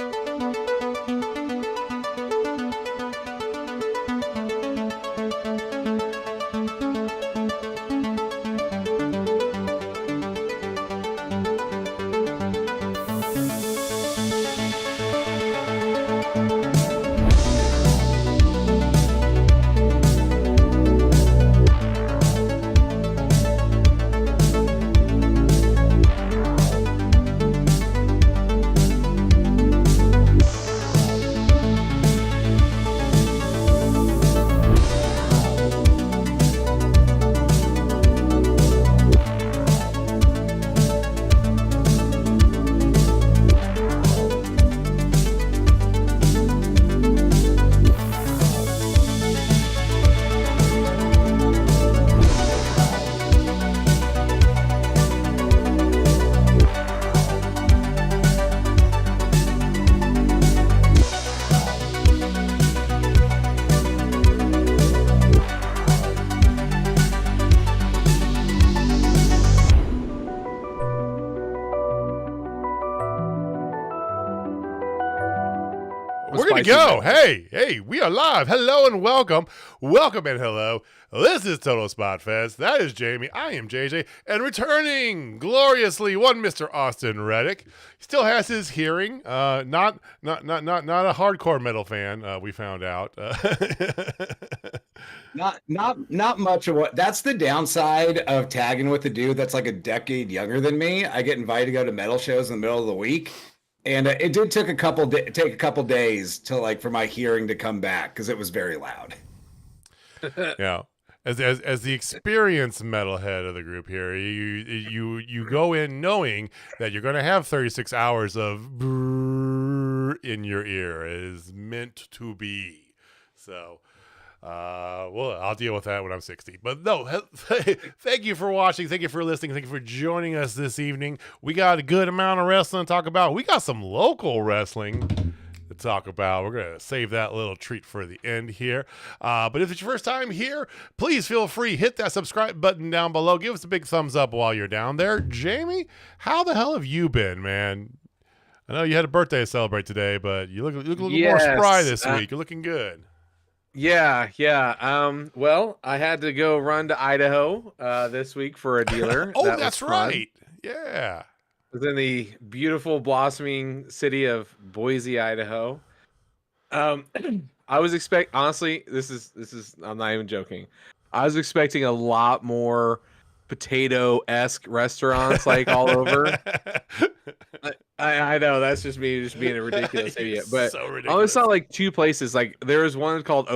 We're going to go. Hey, we are live. Hello and welcome. Welcome and hello. This is Total Spotfest. That is Jamie. I am JJ. And returning gloriously, one Mr. Austin Reddick. He still has his hearing. Not a hardcore metal fan, we found out. Not much of what. That's the downside of tagging with a dude that's like a decade younger than me. I get invited to go to metal shows in the middle of the week. And it did take a couple days to for my hearing to come back because it was very loud. Yeah, as the experienced metalhead of the group here, you go in knowing that you're going to have 36 hours of brrr in your ear. It is meant to be. So, well, I'll deal with that when I'm 60. But no, thank you for watching. Thank you for listening. Thank you for joining us this evening. We got a good amount of wrestling to talk about. We got some local wrestling to talk about. We're going to save that little treat for the end here. But if it's your first time here, please feel free. Hit that subscribe button down below. Give us a big thumbs up while you're down there. Jamie, how the hell have you been, man? I know you had a birthday to celebrate today, but you look a little more spry this week. You're looking good. Yeah. Well, I had to go run to Idaho this week for a dealer. Oh, that's right. Yeah. It was in the beautiful, blossoming city of Boise, Idaho. I was honestly, this is I'm not even joking. I was expecting a lot more potato-esque restaurants all over. I know that's just me just being a ridiculous idiot, but so ridiculous. I only saw two places. There was one called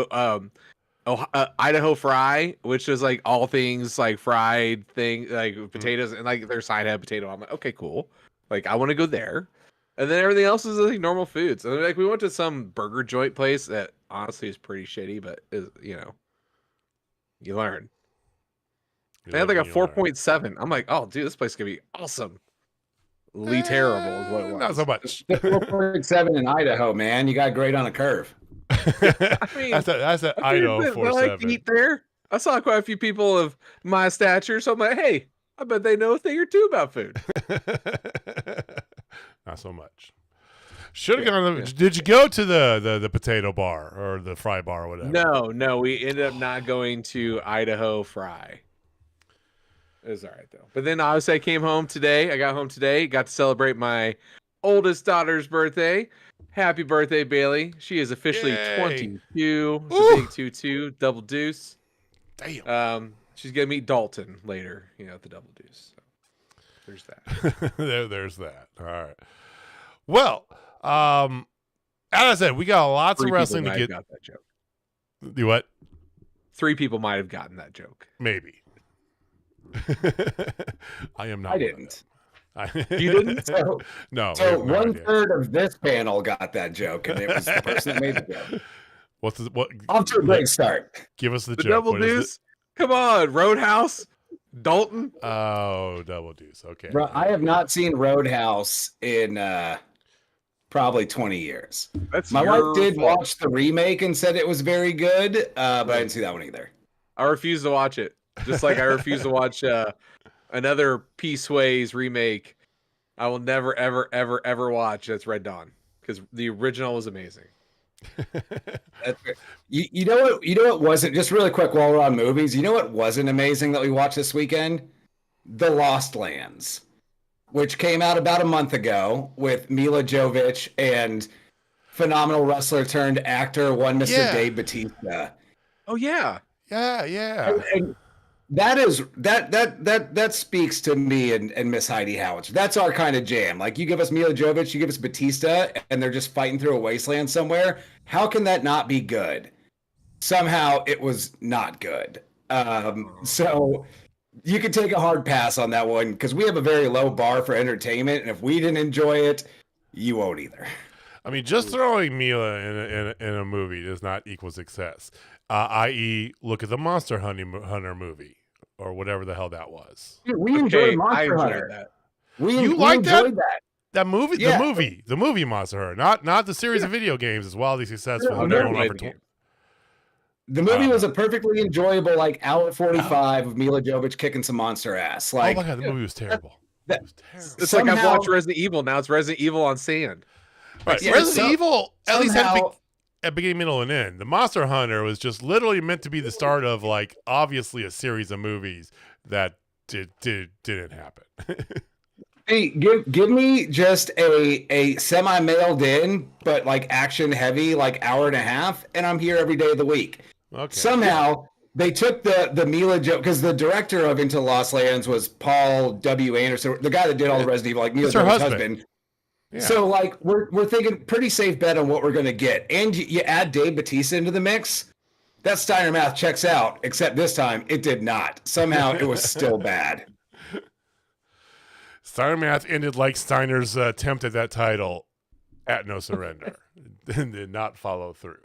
Idaho Fry, which is all things fried thing, potatoes, and their side had potato. I'm like, okay, cool. I want to go there, and then everything else is normal foods. And we went to some burger joint place that honestly is pretty shitty, but is you learn. They had a 4.7. I'm like, oh, dude, this place could be awesome. Terrible is what it was. Not so much. 4.7 in Idaho, man. You got great on a curve. I mean, that's an Idaho 4.7. I like to eat there. I saw quite a few people of my stature, so I'm like, hey, I bet they know a thing or two about food. Not so much. Should have gone. Yeah. Did you go to the potato bar or the fry bar or whatever? No. We ended up not going to Idaho Fry. It was all right, though. But then obviously I came home today. I got home today. Got to celebrate my oldest daughter's birthday. Happy birthday, Bailey. She is officially 22. It's a big 2-2, double deuce. Damn. She's going to meet Dalton later, at the double deuce. So there's that. There's that. All right. Well, as I said, we got lots of wrestling to get. Got that joke. Do what? 3 people might have gotten that joke. Maybe. I am not. I didn't. You didn't? No. So 1/3 of this panel got that joke, and it was the person that made the joke. What? Off to a great start. Give us the joke. Double deuce. Come on, Roadhouse, Dalton. Oh, double deuce. Okay. I have not seen Roadhouse in probably 20 years. My wife did watch the remake and said it was very good, but I didn't see that one either. I refuse to watch it. Just like I refuse to watch another Peace Ways remake. I will never, ever, ever, ever watch. That's Red Dawn. because the original was amazing. You know what wasn't, just really quick while we're on movies, you know what wasn't amazing that we watched this weekend? The Lost Lands, which came out about a month ago with Mila Jovovich and phenomenal wrestler turned actor one Mr. Dave Bautista. Oh yeah. And that speaks to me and Miss Heidi Howard. That's our kind of jam. Like, you give us Mila Jovovich, you give us Batista, and they're just fighting through a wasteland somewhere. How can that not be good? Somehow it was not good. So you could take a hard pass on that one because we have a very low bar for entertainment, and if we didn't enjoy it, you won't either. I mean, just throwing Mila in a movie does not equal success. I.e., look at the Monster Hunter movie or whatever the hell that was. We enjoyed Monster Hunter. That. You liked that? That movie, yeah. the movie Monster Hunter, not the series of video games is wildly successful. The movie was a perfectly enjoyable, like, hour 45 of Mila Jovovich kicking some monster ass. Like, oh my god, the movie was terrible. It's somehow, like I've watched Resident Evil. Now it's Resident Evil on sand. Right, Resident Evil at least had a beginning, middle, and end. The Monster Hunter was just literally meant to be the start of, like, obviously a series of movies that didn't happen. Hey, give me just a semi-mailed in, but like action heavy, like hour and a half, and I'm here every day of the week. Okay. Somehow they took the Mila because the director of Into Lost Lands was Paul W. Anderson, the guy that did all the Resident Evil, like Mila's husband. Yeah. So like we're thinking pretty safe bet on what we're gonna get, and you add Dave Bautista into the mix. That Steiner math checks out, except this time it did not. Somehow it was still bad. Steiner math ended like Steiner's attempt at that title at No Surrender. Did not follow through.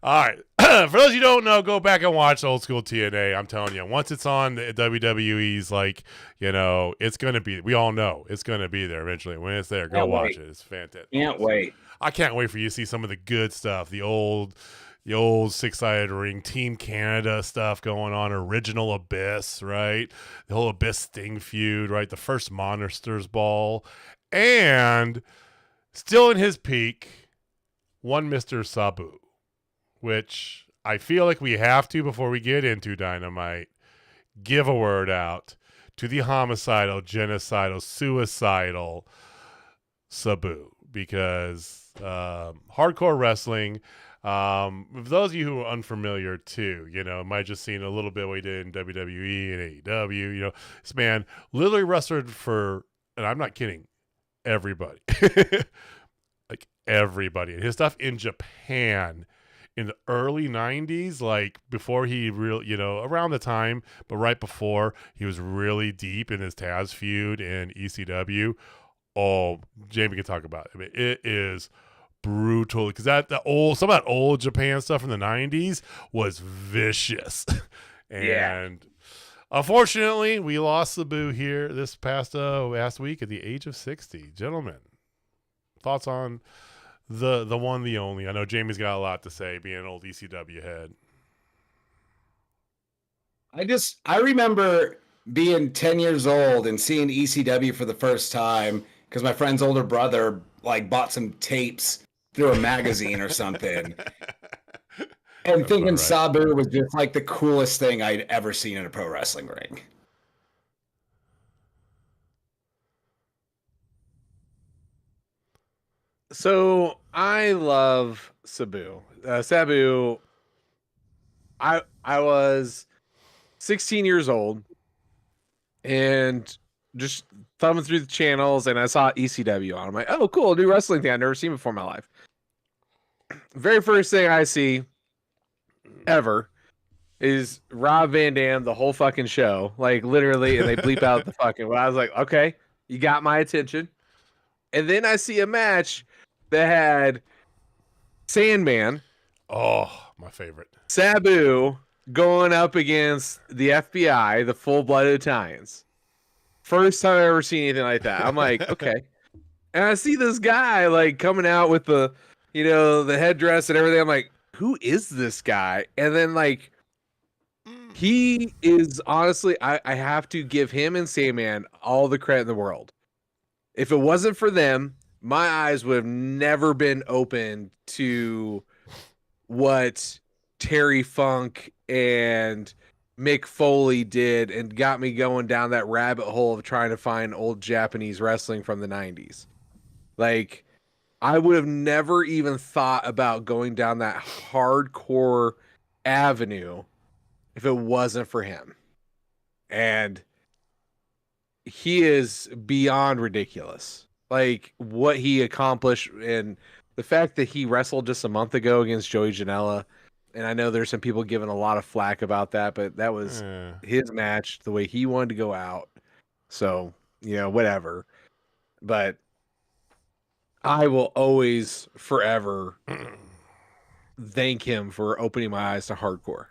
All right. For those you don't know, go back and watch old school TNA. I'm telling you, once it's on WWE's, like, you know, it's going to be, we all know it's going to be there eventually. When it's there, go watch it. It's fantastic. Can't wait. I can't wait for you to see some of the good stuff. The old six-sided ring, Team Canada stuff going on, original Abyss, right? The whole Abyss Sting feud, right? The first Monsters Ball. And still in his peak, one Mr. Sabu, which I feel like we have to, before we get into Dynamite, give a word out to the homicidal, genocidal, suicidal Sabu, because hardcore wrestling, for those of you who are unfamiliar too, you know, might just seen a little bit what he did in WWE and AEW, you know, this man literally wrestled for, and I'm not kidding, everybody. Like everybody. And his stuff in Japan in the early 90s, like before he really, you know, around the time, but right before he was really deep in his Taz feud in ECW. Oh, Jamie can talk about it. I mean, it is brutal, because some of that old Japan stuff from the 90s was vicious. And unfortunately, we lost Sabu here this past week at the age of 60. Gentlemen, thoughts on the one, the only? I know Jamie's got a lot to say, being an old ECW head. I remember being 10 years old and seeing ECW for the first time because my friend's older brother like bought some tapes through a magazine or something. And thinking right. Sabu was just like the coolest thing I'd ever seen in a pro wrestling ring. So I love Sabu. Sabu, I was 16 years old and just thumbing through the channels, and I saw ECW on. I'm like, oh, cool, new wrestling thing I've never seen before in my life. Very first thing I see ever is Rob Van Dam, the whole fucking show, like literally, and they bleep out the fucking. Well, I was like, okay, you got my attention. And then I see a match that had Sandman, oh, my favorite, Sabu going up against the FBI, the full-blooded Italians. First time I've ever seen anything like that. I'm like, okay. And I see this guy like coming out with the, you know, the headdress and everything. I'm like, who is this guy? And then like, he is honestly, I have to give him and Sandman all the credit in the world. If it wasn't for them, my eyes would have never been open to what Terry Funk and Mick Foley did and got me going down that rabbit hole of trying to find old Japanese wrestling from the 90s. Like, I would have never even thought about going down that hardcore avenue if it wasn't for him. And he is beyond ridiculous. Like, what he accomplished, and the fact that he wrestled just a month ago against Joey Janela. And I know there's some people giving a lot of flack about that, but that was his match, the way he wanted to go out. So, whatever. But I will always, forever thank him for opening my eyes to hardcore.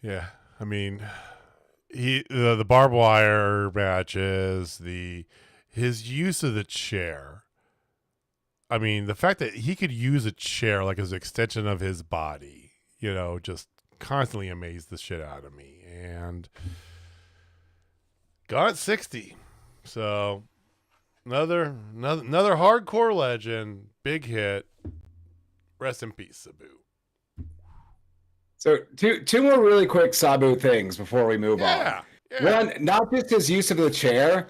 Yeah, I mean, the barbed wire matches, his use of the chair. I mean, the fact that he could use a chair like as an extension of his body, just constantly amazed the shit out of me. And got 60. So another hardcore legend, big hit. Rest in peace, Sabu. So two more really quick Sabu things before we move on. Yeah. One, not just his use of the chair,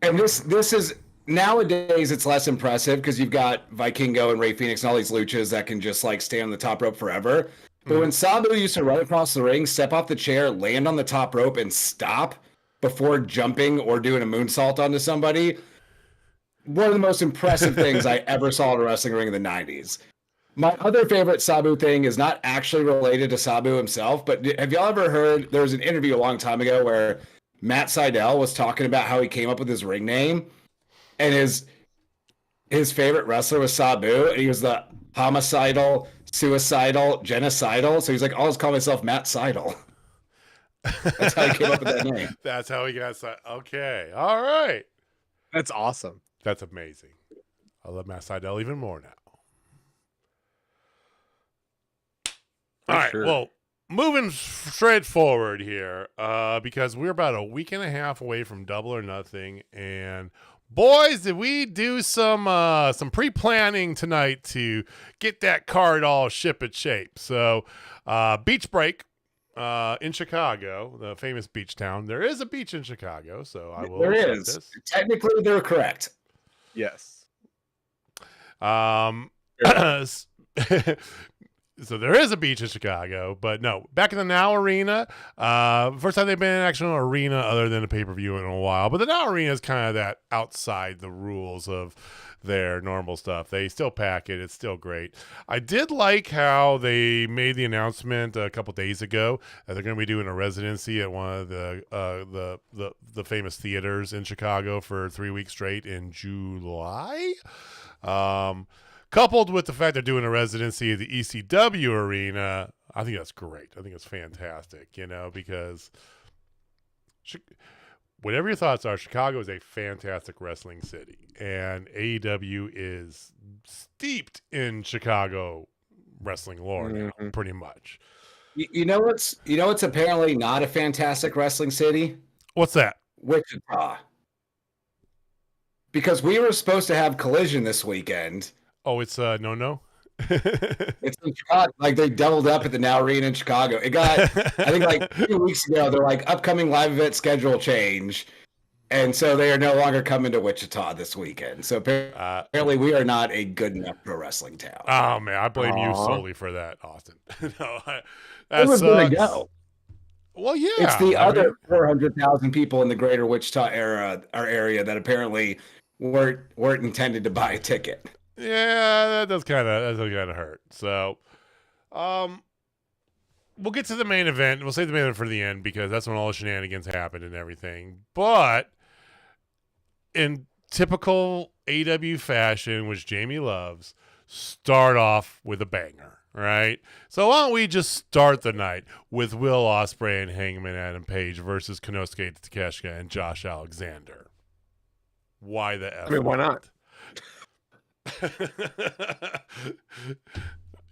and this is nowadays it's less impressive because you've got Vikingo and Ray Phoenix and all these luchas that can just like stay on the top rope forever. But when Sabu used to run across the ring, step off the chair, land on the top rope, and stop before jumping or doing a moonsault onto somebody, one of the most impressive things I ever saw in a wrestling ring in the 90s. My other favorite Sabu thing is not actually related to Sabu himself, but have y'all ever heard, there was an interview a long time ago where Matt Sydal was talking about how he came up with his ring name, and his favorite wrestler was Sabu, and he was the homicidal, suicidal, genocidal, so he's like, I'll just call myself Matt Sydal. That's how he came up with that name. That's how he got okay. All right. That's awesome. That's amazing. I love Matt Sydal even more now. All right, well, moving straight forward here, because we're about a week and a half away from Double or Nothing, and boys, did we do some pre-planning tonight to get that card all ship-shape. So, Beach Break in Chicago, the famous beach town. There is a beach in Chicago, so I will. There is. This. Technically, they're correct. Yes. So there is a beach in Chicago, but no, back in the Now Arena. First time they've been in an actual arena other than a pay-per-view in a while. But the Now Arena is kind of that outside the rules of their normal stuff. They still pack it. It's still great. I did like how they made the announcement a couple days ago that they're going to be doing a residency at one of the famous theaters in Chicago for 3 weeks straight in July. Coupled with the fact they're doing a residency at the ECW arena, I think that's great. I think it's fantastic, because whatever your thoughts are, Chicago is a fantastic wrestling city, and AEW is steeped in Chicago wrestling lore now, pretty much. You know what's apparently not a fantastic wrestling city? What's that? Wichita. Because we were supposed to have Collision this weekend. Oh, it's no. It's in Chicago. Like they doubled up at the Now Arena in Chicago. It got, I think, like 2 weeks ago. They're like upcoming live event schedule change, and so they are no longer coming to Wichita this weekend. So apparently, we are not a good enough pro wrestling town. Oh man, I blame you solely for that, Austin. No, it was going to go. Well, yeah, it's the other 400,000 people in the greater Wichita area that apparently weren't intended to buy a ticket. Yeah, that does kind of hurt. So, we'll get to the main event. We'll save the main event for the end because that's when all the shenanigans happened and everything. But in typical AW fashion, which Jamie loves, start off with a banger, right? So why don't we just start the night with Will Ospreay and Hangman Adam Page versus Konosuke Takeshita and Josh Alexander? Why the F? I mean, why not?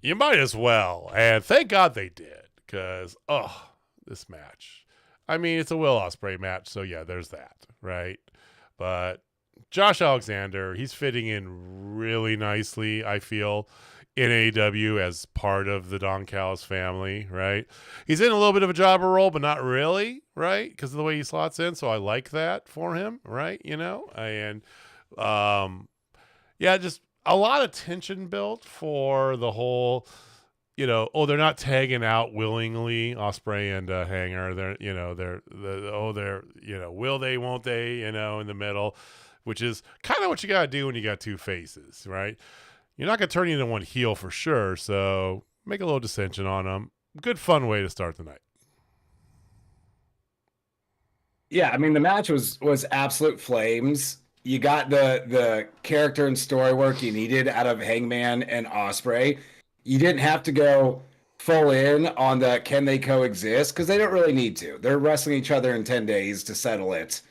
You might as well, and thank God they did, because this match. I mean, it's a Will Ospreay match, so yeah, there's that, right? But Josh Alexander, he's fitting in really nicely, I feel, in AEW as part of the Don Callis family, right? He's in a little bit of a jobber role, but not really, right? Because of the way he slots in. So I like that for him, right? And just a lot of tension built for the whole, they're not tagging out willingly, Ospreay and Hanger. Will they, won't they, in the middle, which is kind of what you got to do when you got two faces, right? You're not going to turn you into one heel for sure, so make a little dissension on them. Good, fun way to start the night. Yeah, I mean, the match was absolute flames. You got the character and story work you needed out of Hangman and Ospreay. You didn't have to go full in on the can they coexist, because they don't really need to. They're wrestling each other in 10 days to settle it.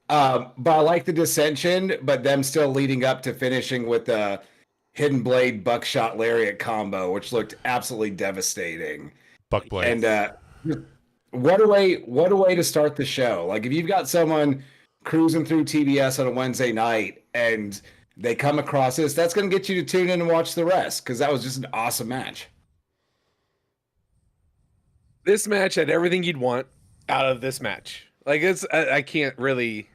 But I like the dissension, but them still leading up to finishing with the Hidden Blade Buckshot Lariat combo, which looked absolutely devastating. Buck blades. And what a way to start the show. Like, if you've got someone cruising through TBS on a Wednesday night and they come across this, that's going to get you to tune in and watch the rest, because that was just an awesome match. This match had everything you'd want out of this match. Like, I can't really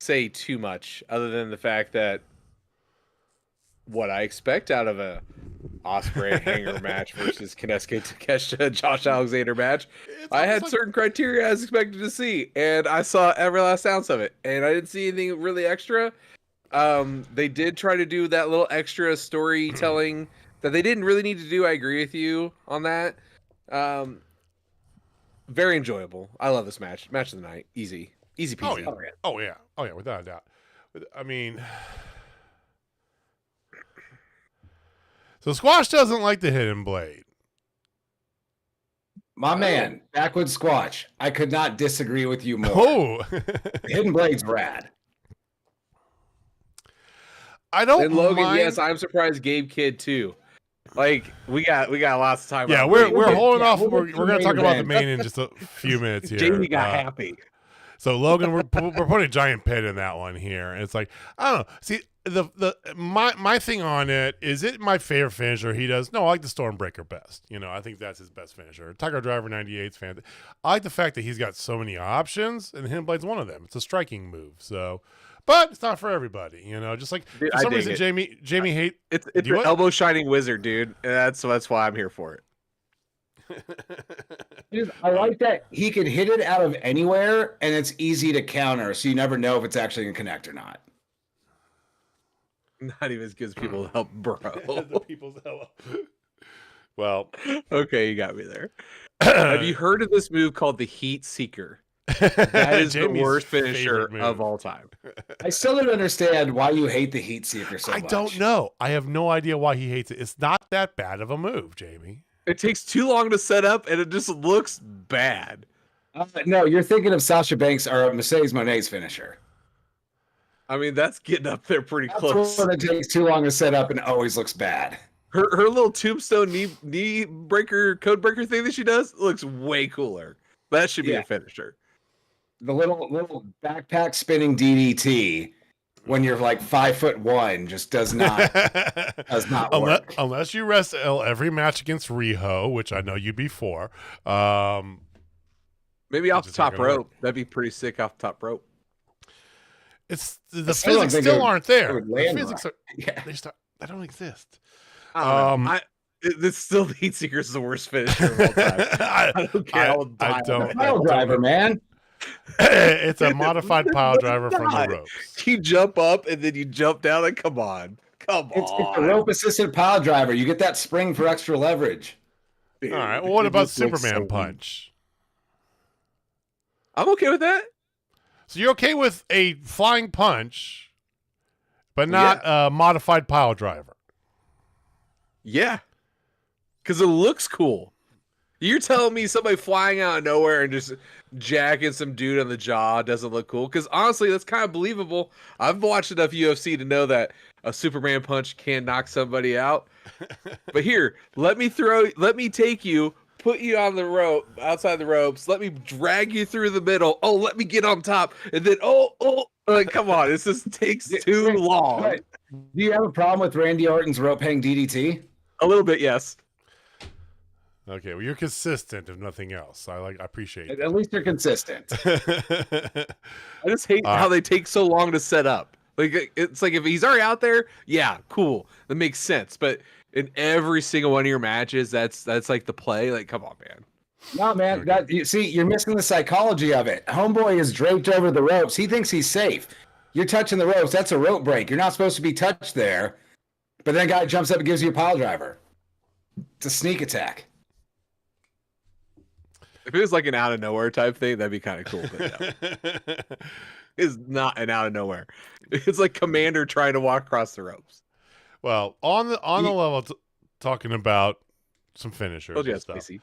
say too much other than the fact that what I expect out of a Ospreay Hanger match versus Kensuke Takeshita Josh Alexander match, I had certain criteria I was expected to see, and I saw every last ounce of it, and I didn't see anything really extra. They did try to do that little extra storytelling that they didn't really need to do. I agree with you on that. Very enjoyable. I love this match. Match of the night. Easy peasy. Oh yeah, without a doubt. I mean, so Squash doesn't like the Hidden Blade. My man, Backwoods Squatch, I could not disagree with you more. Oh, Hidden Blade's rad. I don't And Logan, mind. yes, I'm surprised Gabe Kidd too. Like, we got lots of time. Yeah, we're holding off. We're going to talk about the main in just a few minutes here. Jamie got happy. So Logan, we're putting a giant pit in that one here, and it's like, I don't know. See, my thing on it is it my favorite finisher he does? No, I like the Stormbreaker best. I think that's his best finisher. Tiger Driver 98's fan. I like the fact that he's got so many options, and Hidden Blade's one of them. It's a striking move. So, but it's not for everybody. Just like Dude, for some reason, Jamie hate. It's an elbow shining wizard, dude. And that's why I'm here for it. Dude, I like that he can hit it out of anywhere, and it's easy to counter, so you never know if it's actually going to connect or not. Not even as good as People Help, bro. The People's Help. Well, okay, you got me there. Have you heard of this move called the Heat Seeker? That is the worst finisher of all time. I still don't understand why you hate the Heat Seeker so much. I don't know. I have no idea why he hates it. It's not that bad of a move, Jamie. It takes too long to set up, and it just looks bad. No, you're thinking of Sasha Banks or Mercedes Monet's finisher. I mean, that's getting up there pretty close. That's one that takes too long to set up and always looks bad. Her little tombstone knee breaker, code breaker thing that she does looks way cooler. That should be a finisher. The little backpack spinning DDT when you're like 5'1" just does not work. Unless you wrestle every match against Riho, which I know you'd be for. Maybe off the top rope. That'd be pretty sick off the top rope. It's the physics still aren't there. The physics they don't exist. It's still the Heat Seeker is the worst finisher of all time. I don't care. I don't. Pile driver, man. It's a modified pile driver from the ropes. You jump up and then you jump down, and come on. It's a rope assisted pile driver. You get that spring for extra leverage. Dude, all right. Well, what about Superman punch? I'm okay with that. So you're okay with a flying punch, but not a modified pile driver? Yeah. Because it looks cool. You're telling me somebody flying out of nowhere and just jacking some dude on the jaw doesn't look cool? Because honestly, that's kind of believable. I've watched enough UFC to know that a Superman punch can knock somebody out. But here, let me take you, put you on the rope, outside the ropes. Let me drag you through the middle. Oh, let me get on top, and then like, come on, this just takes too long. Right. Do you have a problem with Randy Orton's rope hang DDT? A little bit, yes. Okay, well, you're consistent, if nothing else. I appreciate it. At least you're consistent. I just hate how they take so long to set up. Like, it's like if he's already out there, yeah, cool, that makes sense. But in every single one of your matches, that's like the play. Like, come on, man. No, man. You see, you're missing the psychology of it. Homeboy is draped over the ropes. He thinks he's safe. You're touching the ropes. That's a rope break. You're not supposed to be touched there. But then a guy jumps up and gives you a pile driver. It's a sneak attack. If it was like an out of nowhere type thing, that'd be kind of cool. But no. It's not an out of nowhere. It's like Commander trying to walk across the ropes. Well, on the level, talking about some finishers. Oh, yeah, and stuff. spicy.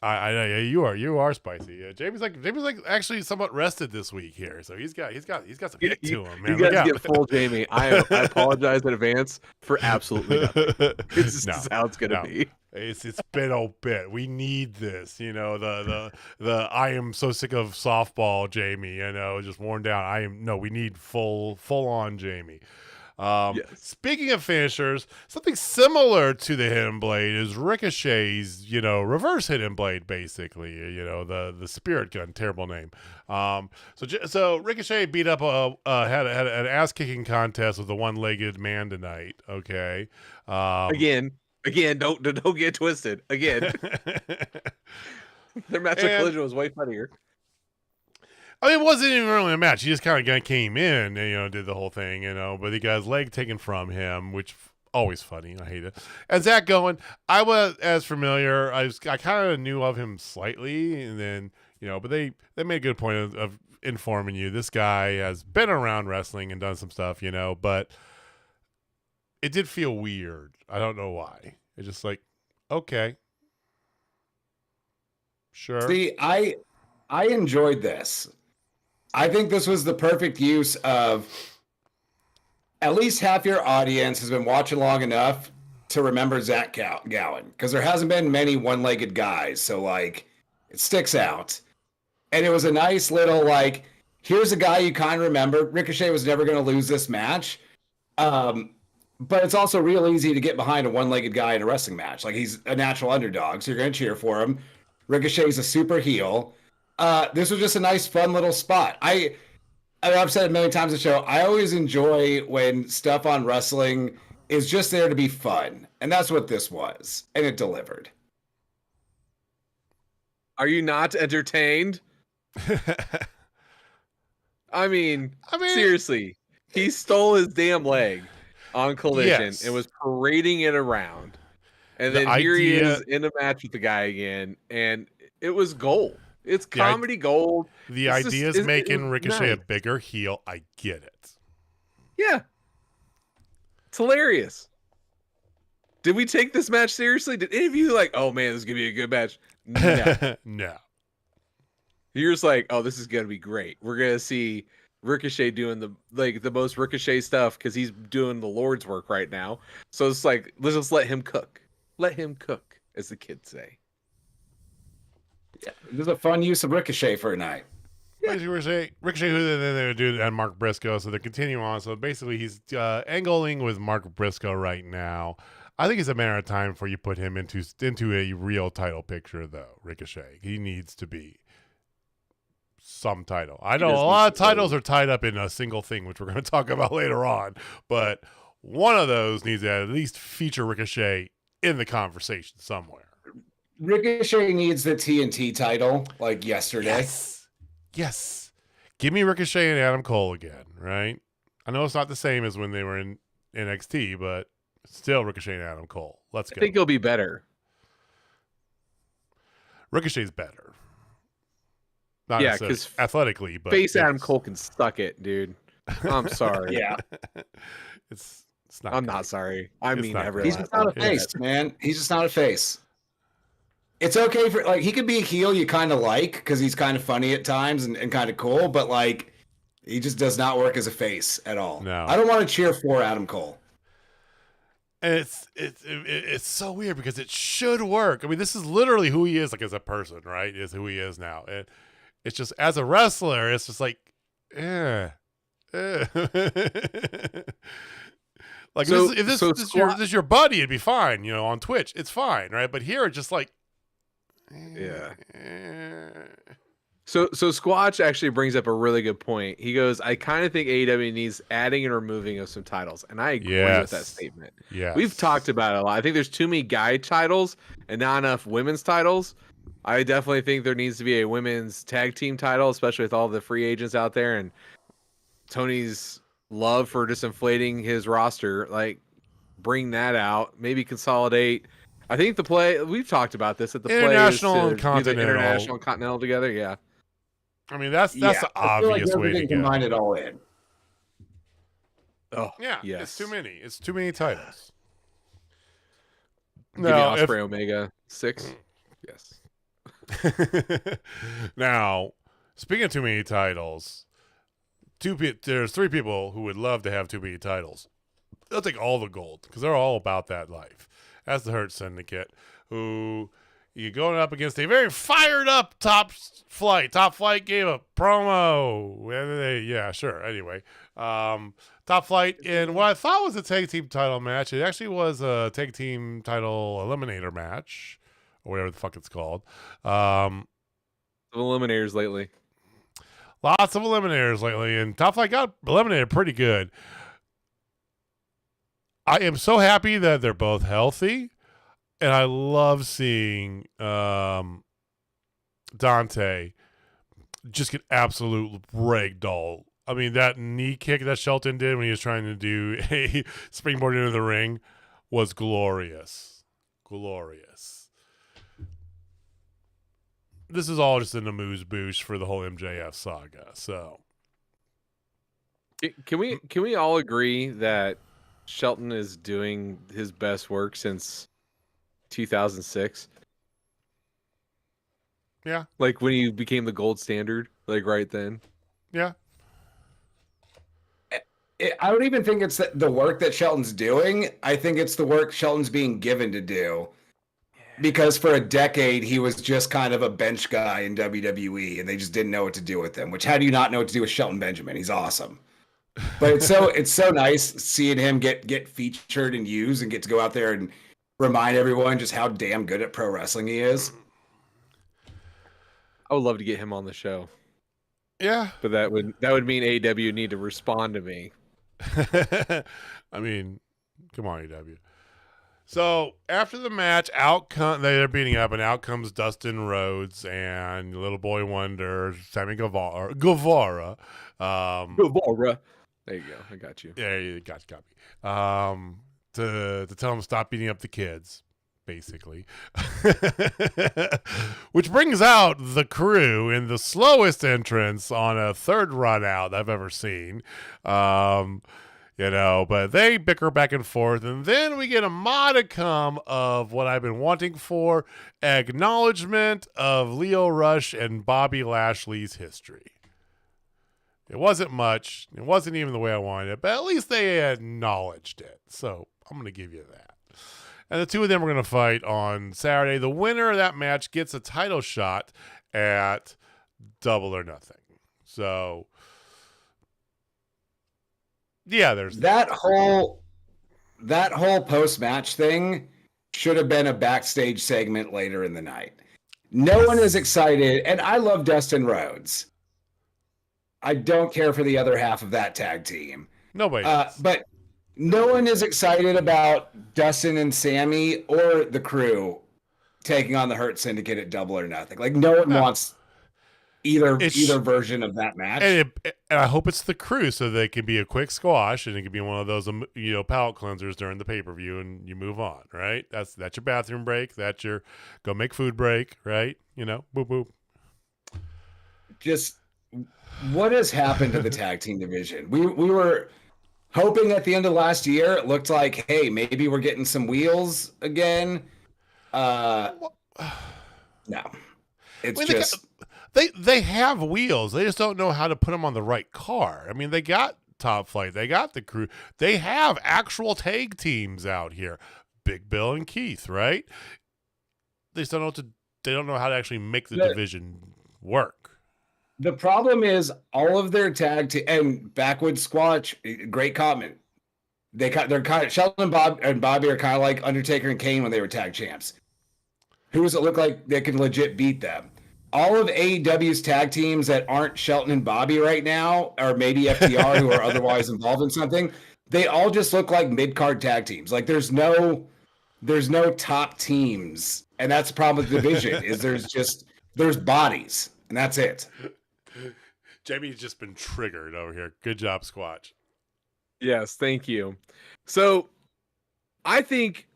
I know, yeah, you are spicy. Yeah, Jamie's like actually somewhat rested this week here, so he's got some hit to him, man. You guys get full Jamie. I apologize in advance for absolutely nothing. This is how it's gonna be. It's been a bit. We need this, the I am so sick of softball, Jamie. Just worn down. We need full on Jamie. Yes. Speaking of finishers, something similar to the hidden blade is Ricochet's, reverse hidden blade, basically. The spirit gun, terrible name. So Ricochet beat up had an ass kicking contest with a one-legged man tonight. Okay. Again, don't get twisted. Again, their match at Collision was way funnier. I mean, it wasn't even really a match. He just kind of came in and, did the whole thing, but he got his leg taken from him, which always funny. I hate it. And Zach going, I was as familiar. I kind of knew of him slightly, and then, but they made a good point of informing you. This guy has been around wrestling and done some stuff, but it did feel weird. I don't know why. It's just like, okay. Sure. See, I enjoyed this. I think this was the perfect use of at least half your audience has been watching long enough to remember Zach Gowen, because there hasn't been many one-legged guys. So, like, it sticks out. And it was a nice little, like, here's a guy you kind of remember. Ricochet was never going to lose this match. But it's also real easy to get behind a one-legged guy in a wrestling match. Like, he's a natural underdog, so you're going to cheer for him. Ricochet's a super heel. This was just a nice, fun little spot. I've said it a million times on the show, I always enjoy when stuff on wrestling is just there to be fun. And that's what this was. And it delivered. Are you not entertained? I mean, seriously. He stole his damn leg on Collision and was parading it around. And then here he is in a match with the guy again. And it was gold. It's comedy gold. The idea is making Ricochet a bigger heel. I get it. Yeah. It's hilarious. Did we take this match seriously? Did any of you like, oh man, this is going to be a good match? No. No. You're just like, oh, this is going to be great. We're going to see Ricochet doing the most Ricochet stuff because he's doing the Lord's work right now. So it's like, let's just let him cook. Let him cook, as the kids say. Yeah, this is a fun use of Ricochet for a night. Yeah. Ricochet, who then they do and Mark Briscoe, so they're continuing on. So basically, he's angling with Mark Briscoe right now. I think it's a matter of time before you put him into a real title picture, though. Ricochet, he needs to be some title. I know a lot of titles are tied up in a single thing, which we're going to talk about later on, but one of those needs to at least feature Ricochet in the conversation somewhere. Ricochet needs the TNT title like yesterday. Yes. Give me Ricochet and Adam Cole again, right? I know it's not the same as when they were in NXT, but still Ricochet and Adam Cole. Let's go. I think he'll be better. Ricochet's better. Not because athletically, but face Adam Cole can suck it, dude. I'm sorry. Yeah. It's not. I'm not sorry. I mean, he's just not a face, man. He's just not a face. It's okay for, like, he could be a heel you kind of like because he's kind of funny at times and kind of cool, but, like, he just does not work as a face at all. No. I don't want to cheer for Adam Cole. And it's so weird because it should work. I mean, this is literally who he is, like as a person, right? Is who he is now, and it's just as a wrestler, it's just like, eh. Like So- if this so is your buddy, it'd be fine, you know, on Twitch, it's fine, right? But here, it's just like, Yeah. eh. So Squatch actually brings up a really good point. He goes, I kind of think AEW needs adding and removing of some titles. And I agree with that statement. Yeah. We've talked about it a lot. I think there's too many guy titles and not enough women's titles. I definitely think there needs to be a women's tag team title, especially with all the free agents out there and Tony's love for just inflating his roster. Like, bring that out. Maybe consolidate. I think we've talked about this, that the International play is and to continental. do the international and continental together. Yeah. I mean, that's the I feel like obvious way to everything go. combine it all in. Oh, Yeah, yes. it's too many. It's too many titles. Give me Osprey Omega 6. Yes. Now, speaking of too many titles, there's 3 people who would love to have too many titles. They'll take all the gold because they're all about that life. That's the Hurt Syndicate, who you're going up against a very fired up Top Flight. Top Flight gave a promo. Yeah, sure. Anyway, Top Flight in what I thought was a tag team title match. It actually was a tag team title eliminator match, or whatever the fuck it's called. Eliminators lately. Lots of eliminators lately, and Top Flight got eliminated pretty good. I am so happy that they're both healthy, and I love seeing Dante just get absolute ragdoll. I mean, that knee kick that Shelton did when he was trying to do a springboard into the ring was glorious. Glorious. This is all just an amuse-bouche for the whole MJF saga. So, Can we all agree that Shelton is doing his best work since 2006? yeah, Like when he became the gold standard, like right then. yeah. I don't even think it's the work that Shelton's doing. I think it's the work Shelton's being given to do. Because for a decade, he was just kind of a bench guy in WWE, and they just didn't know what to do with him. Which, how do you not know what to do with Shelton Benjamin? He's awesome. But it's so nice seeing him get featured and used and get to go out there and remind everyone just how damn good at pro wrestling he is. I would love to get him on the show, Yeah. but that would mean AEW need to respond to me. I mean, come on, AEW. So after the match, they're beating up, and out comes Dustin Rhodes and Little Boy Wonder, Sammy Guevara. Guevara. There you go. I got you. Yeah, you got me. To tell him to stop beating up the kids, basically. Which brings out the crew in the slowest entrance on a third run out I've ever seen. But they bicker back and forth, and then we get a modicum of what I've been wanting for, acknowledgement of Lio Rush and Bobby Lashley's history. It wasn't much. It wasn't even the way I wanted it, but at least they acknowledged it. So I'm going to give you that. And the two of them are going to fight on Saturday. The winner of that match gets a title shot at Double or Nothing. So, yeah, there's that whole post-match thing should have been a backstage segment later in the night. No one is excited, and I love Dustin Rhodes. I don't care for the other half of that tag team. Nobody does. But no one is excited about Dustin and Sammy or the crew taking on the Hurt Syndicate at Double or Nothing. Like, no one wants either version of that match. And I hope it's the crew so they can be a quick squash, and it can be one of those palate cleansers during the pay-per-view, and you move on, right? That's your bathroom break. That's your go make food break, right? Boop boop. Just what has happened to the tag team division? We were hoping at the end of last year, it looked like, hey, maybe we're getting some wheels again. No, it's they have wheels. They just don't know how to put them on the right car. I mean, they got Top Flight. They got the Crew. They have actual tag teams out here. Big Bill and Keith, right? They just don't know they don't know how to actually make the division work. The problem is all of their tag team and Backwoods Squatch, great comment. They're kind of Shelton and Bobby are kind of like Undertaker and Kane when they were tag champs. Who does it look like they can legit beat them? All of AEW's tag teams that aren't Shelton and Bobby right now, or maybe FTR who are otherwise involved in something, they all just look like mid-card tag teams. Like there's no top teams, and that's the problem with the division is there's bodies, and that's it. Jamie's just been triggered over here. Good job, Squatch. Yes, thank you. So I think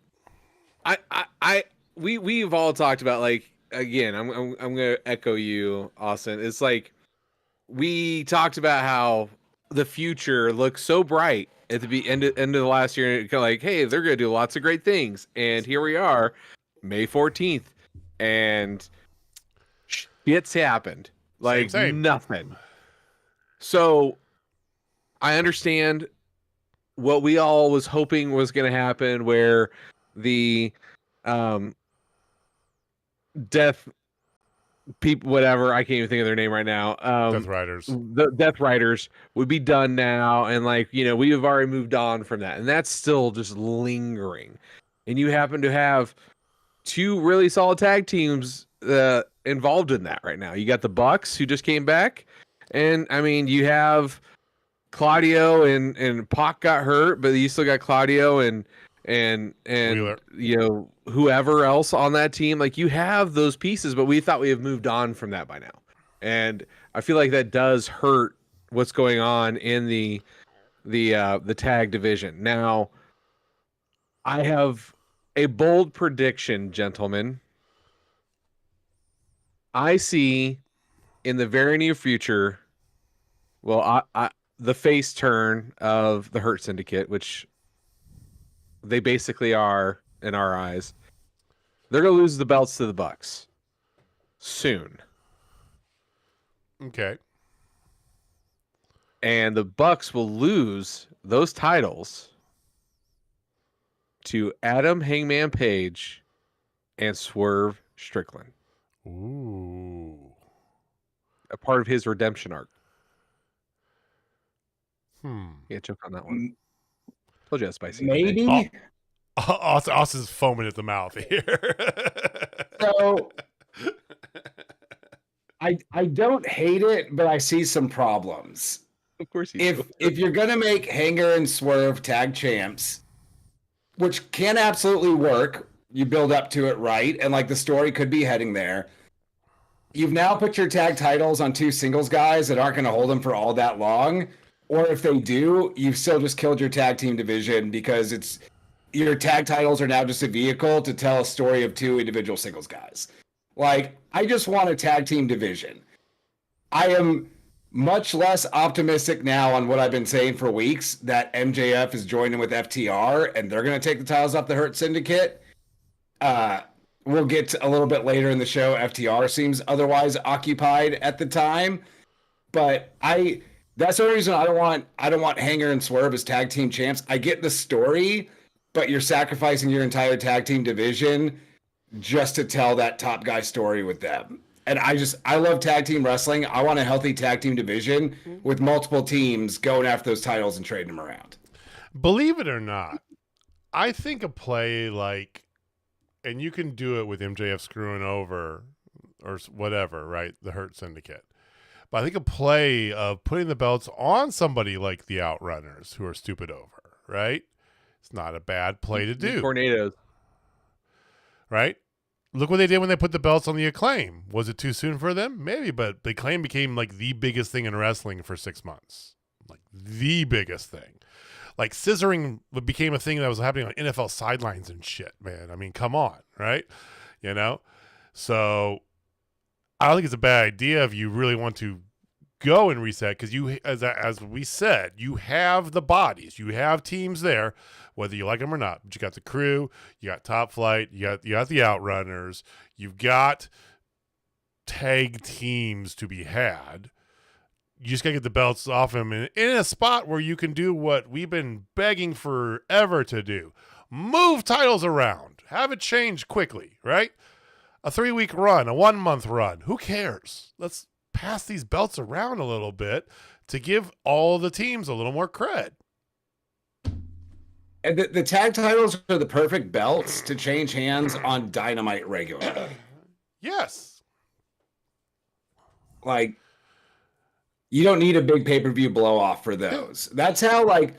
we've all talked about, like, again, I'm gonna echo you, Austin. It's like we talked about how the future looks so bright at the end of the last year, and like, hey, they're gonna do lots of great things, and here we are, May 14th, and shit's happened. Like same. Nothing. So I understand what we all was hoping was going to happen, where the death people, whatever, I can't even think of their name right now. Death Riders. The Death Riders would be done now, and like, you know, we have already moved on from that, and that's still just lingering. And you happen to have two really solid tag teams involved in that right now. You got the Bucks, who just came back, and I mean, you have Claudio and Pac got hurt, but you still got Claudio and Wheeler. You know, whoever else on that team. Like, you have those pieces, but we thought we have moved on from that by now. And I feel like that does hurt what's going on in the tag division. Now, I have a bold prediction, gentlemen. I see in the very near future, well, the face turn of the Hurt Syndicate, which they basically are in our eyes. They're going to lose the belts to the Bucks soon. Okay. And the Bucks will lose those titles to Adam Hangman Page and Swerve Strickland. Ooh. A part of his redemption arc. Yeah, choke on that one. Told you that's spicy. Maybe. Austin's foaming at the mouth here. So I don't hate it, but I see some problems. Of course, if you're gonna make Hanger and Swerve tag champs, which can absolutely work, you build up to it right, and like the story could be heading there. You've now put your tag titles on two singles guys that aren't going to hold them for all that long. Or if they do, you've still just killed your tag team division because your tag titles are now just a vehicle to tell a story of two individual singles guys. Like, I just want a tag team division. I am much less optimistic now on what I've been saying for weeks that MJF is joining with FTR and they're going to take the titles off the Hurt Syndicate. We'll get to a little bit later in the show. FTR seems otherwise occupied at the time, but that's the only reason I don't want Hanger and Swerve as tag team champs. I get the story, but you're sacrificing your entire tag team division just to tell that top guy story with them. And I love tag team wrestling. I want a healthy tag team division with multiple teams going after those titles and trading them around. Believe it or not, I think a play like, and you can do it with MJF screwing over or whatever, right? The Hurt Syndicate. But I think a play of putting the belts on somebody like the Outrunners who are stupid over, right? It's not a bad play to do. Tornadoes. Right? Look what they did when they put the belts on the Acclaim. Was it too soon for them? Maybe, but the Acclaim became like the biggest thing in wrestling for 6 months. Like the biggest thing. Like scissoring became a thing that was happening on NFL sidelines and shit, man. I mean, come on, right? You know? So I don't think it's a bad idea if you really want to go and reset, because you, as we said, you have the bodies, you have teams there, whether you like them or not. But you got the Crew, you got Top Flight, you got the Outrunners, you've got tag teams to be had. you just gotta get the belts off him in a spot where you can do what we've been begging forever to do: move titles around, have it change quickly, right? A 3-week run, a 1-month run. Who cares? Let's pass these belts around a little bit to give all the teams a little more cred. And the tag titles are the perfect belts to change hands on Dynamite regularly. Yes. Like, you don't need a big pay-per-view blow-off for those. That's how, like,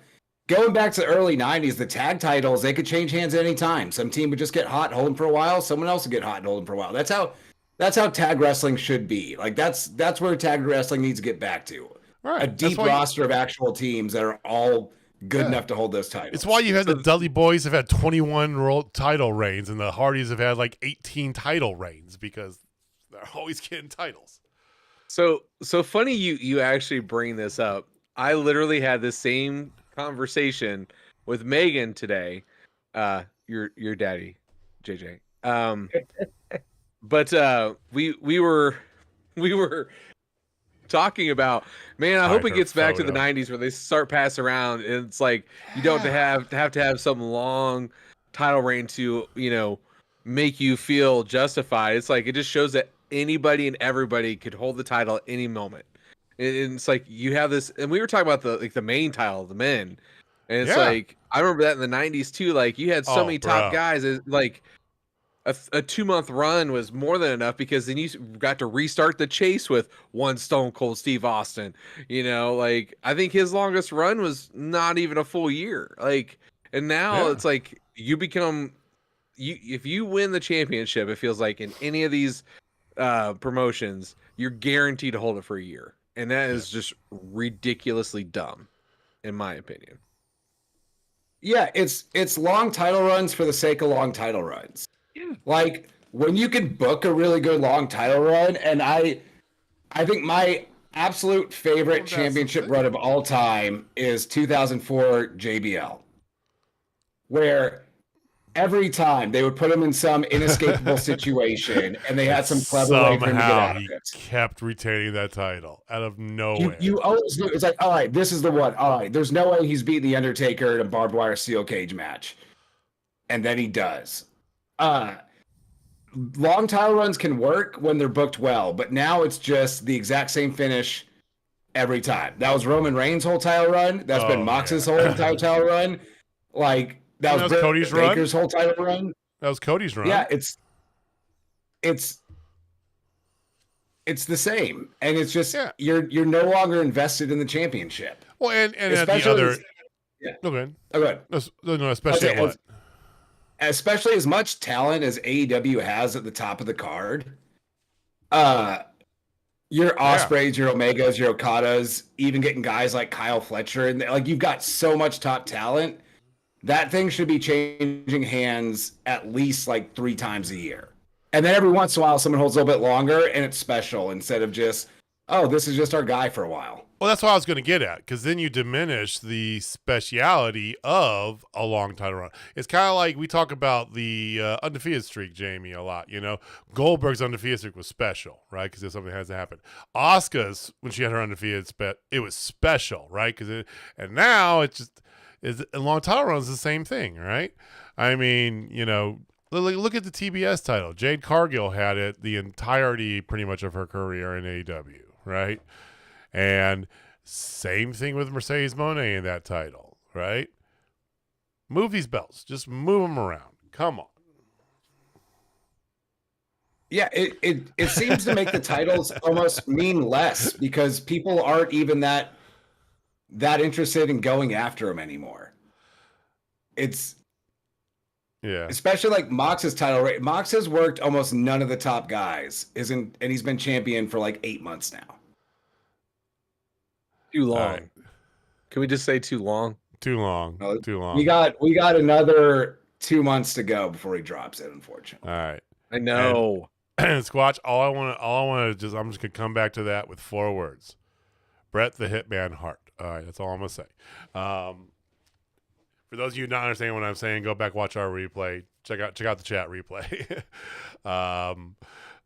going back to the early 90s, the tag titles, they could change hands at any time. Some team would just get hot and hold them for a while. Someone else would get hot and hold them for a while. That's how tag wrestling should be. Like, that's where tag wrestling needs to get back to. Right. A deep roster of actual teams that are all good enough to hold those titles. It's why you had the Dudley Boys have had 21 title reigns and the Hardys have had like 18 title reigns, because they're always getting titles. So funny you actually bring this up. I literally had the same conversation with Megan today. Your daddy, JJ. But we were talking about, man, I hope it gets back to the 90s where they start passing around and it's like you don't have to have some long title reign to, make you feel justified. It's like it just shows that anybody and everybody could hold the title at any moment. And it's like you have this, and we were talking about the main title, the men. And it's like, I remember that in the 90s too. Like you had so many top guys. Like a 2-month run was more than enough, because then you got to restart the chase with one Stone Cold Steve Austin. Like I think his longest run was not even a full year. Like, and now it's like you become, if you win the championship, it feels like in any of these promotions, you're guaranteed to hold it for a year. And that is just ridiculously dumb, in my opinion. Yeah, it's long title runs for the sake of long title runs. Yeah. Like when you can book a really good long title run, and I think my absolute favorite championship run of all time is 2004 JBL, where every time they would put him in some inescapable situation, and they had some clever way for him to get out of it. Kept retaining that title out of nowhere. You always knew, it's like, all right, this is the one. All right, there's no way he's beating the Undertaker in a barbed wire steel cage match, and then he does. Long title runs can work when they're booked well, but now it's just the exact same finish every time. That was Roman Reigns' whole title run. That's been Mox's whole entire title run. Like that was Cody's Baker's whole title run. That was Cody's run. Yeah, it's the same, and it's just you're no longer invested in the championship. Well, and at the other, no, especially at what? Especially as much talent as AEW has at the top of the card, your Ospreys, your Omegas, your Okadas, even getting guys like Kyle Fletcher, and like you've got so much top talent. That thing should be changing hands at least like 3 times a year. And then every once in a while, someone holds a little bit longer and it's special instead of just, oh, this is just our guy for a while. Well, that's what I was going to get at, because then you diminish the speciality of a long title run. It's kind of like we talk about the undefeated streak, Jamie, a lot. Goldberg's undefeated streak was special, right? Because if something has to happen. Asuka's, when she had her undefeated, it was special, right? And now it's just, a long title run is the same thing, right? I mean, look at the TBS title. Jade Cargill had it the entirety, pretty much, of her career in AEW, right? And same thing with Mercedes Moné in that title, right? Move these belts. Just move them around. Come on. Yeah, it seems to make the titles almost mean less, because people aren't even that interested in going after them anymore. Especially like Mox's title rate. Mox has worked almost none of the top guys, and he's been champion for like 8 months now. Too long. Right. Can we just say too long? Too long. Too long. We got another 2 months to go before he drops it, unfortunately. All right. I know. And Squatch, I'm just gonna come back to that with 4 words. Bret the Hitman Hart. All right, that's all I'm gonna say. For those of you not understanding what I'm saying, go back, watch our replay. Check out the chat replay. All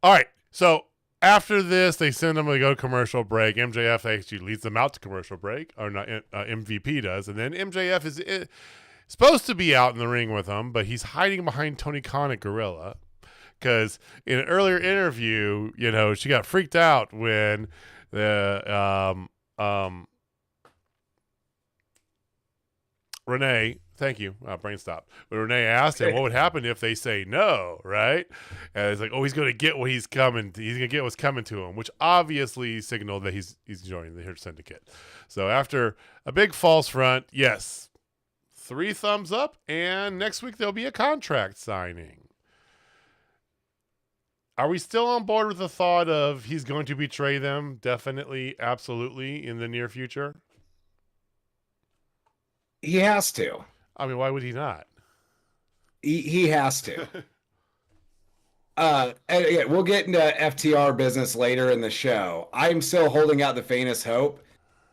right, so After this, they send them to go to commercial break. MJF actually leads them out to commercial break, or not? MVP does, and then MJF is supposed to be out in the ring with them, but he's hiding behind Tony Khan at Gorilla, because in an earlier interview, she got freaked out when the Renee. Thank you. Brain stopped. But Renee asked him what would happen if they say no, right? And it's like, he's going to get what he's coming. He's going to get what's coming to him, which obviously signaled that he's joining the Hurt Syndicate. So after a big false front, yes, 3 thumbs up, and next week there'll be a contract signing. Are we still on board with the thought of he's going to betray them? Definitely, absolutely, in the near future. He has to. I mean, why would he not? He has to. And again, we'll get into FTR business later in the show. I'm still holding out the faintest hope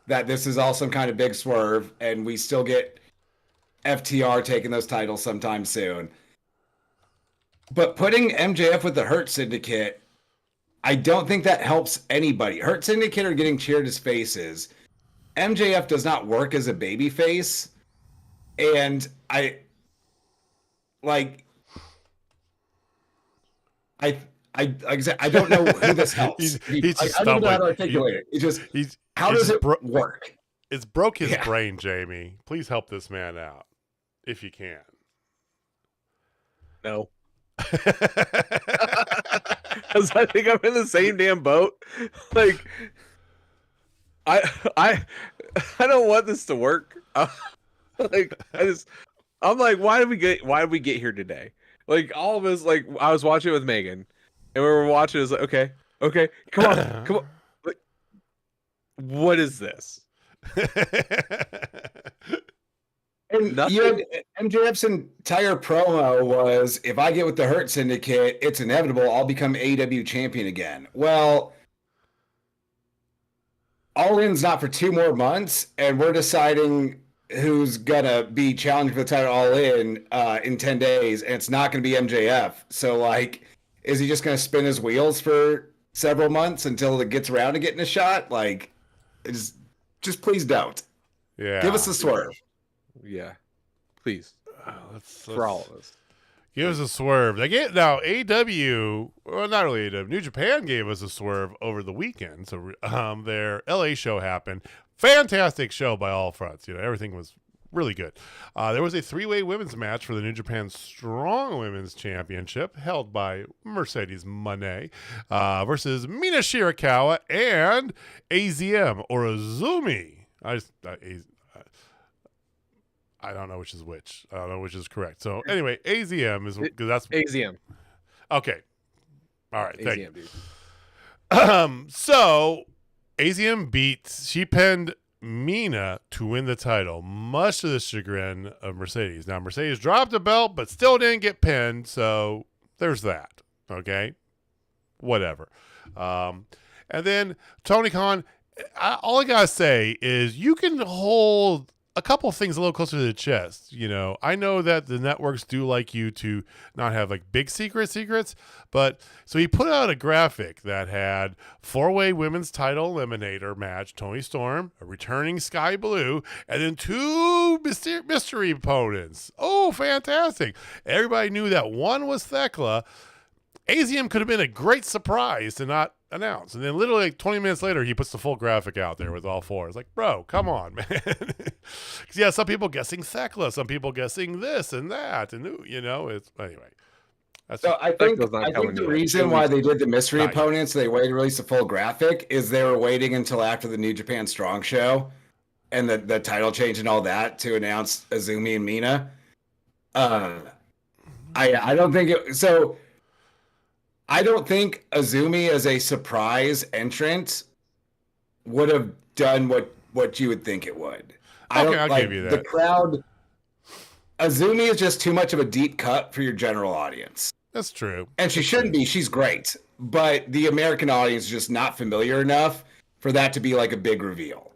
that this is all some kind of big swerve, and we still get FTR taking those titles sometime soon. But putting MJF with the Hurt Syndicate, I don't think that helps anybody. Hurt Syndicate are getting cheered as faces. MJF does not work as a baby face. And I don't know who this helps. He's just I don't know how to articulate it. It's just, how does it work? It's broke his brain, Jamie. Please help this man out, if you can. No. Because I think I'm in the same damn boat. Like, I don't want this to work. I'm like, why did we get here today? Like, all of us, like, I was watching it with Megan, and we were watching. It was like, okay, come on. Like, what is this? And MJF's entire promo was, if I get with the Hurt Syndicate, it's inevitable I'll become AEW champion again. Well, All In's not for 2 more months, and we're deciding who's gonna be challenging for the title All In 10 days, and it's not gonna be MJF. So, like, is he just gonna spin his wheels for several months until it gets around to getting a shot? Like, just please don't. Yeah, give us a swerve. Yeah, please. For all of us. Give us a swerve. Now AEW, well, not really AEW. New Japan gave us a swerve over the weekend. So their LA show happened. Fantastic show by all fronts. Everything was really good. There was a 3-way women's match for the New Japan Strong Women's Championship held by Mercedes Moné versus Mina Shirakawa and AZM or Azumi. I don't know which is which. I don't know which is correct. So anyway, AZM is because that's AZM. Okay. All right. Thank AZM, you. Dude. So AZM she pinned Mina to win the title, much to the chagrin of Mercedes. Now Mercedes dropped the belt, but still didn't get pinned. So there's that. Okay. Whatever. And then Tony Khan. All I gotta say is you can hold a couple of things a little closer to the chest. I know that the networks do like you to not have like big secrets, but so he put out a graphic that had 4-way women's title eliminator match, Tony Storm, a returning Skye Blue, and then 2 mystery opponents. Oh, fantastic. Everybody knew that one was Thekla. AZM could have been a great surprise to not announce. And then literally like 20 minutes later, he puts the full graphic out there with all 4. It's like, bro, come on, man. Because, some people guessing Thekla, some people guessing this and that. And, it's anyway. So I think the reason why they did the mystery opponents, they waited to release the full graphic, is they were waiting until after the New Japan Strong show and the title change and all that to announce Azumi and Mina. I don't think it... So... I don't think Azumi as a surprise entrant would have done what you would think it would. I'll give you that. The crowd, Azumi is just too much of a deep cut for your general audience. That's true. And she shouldn't be. She's great. But the American audience is just not familiar enough for that to be like a big reveal.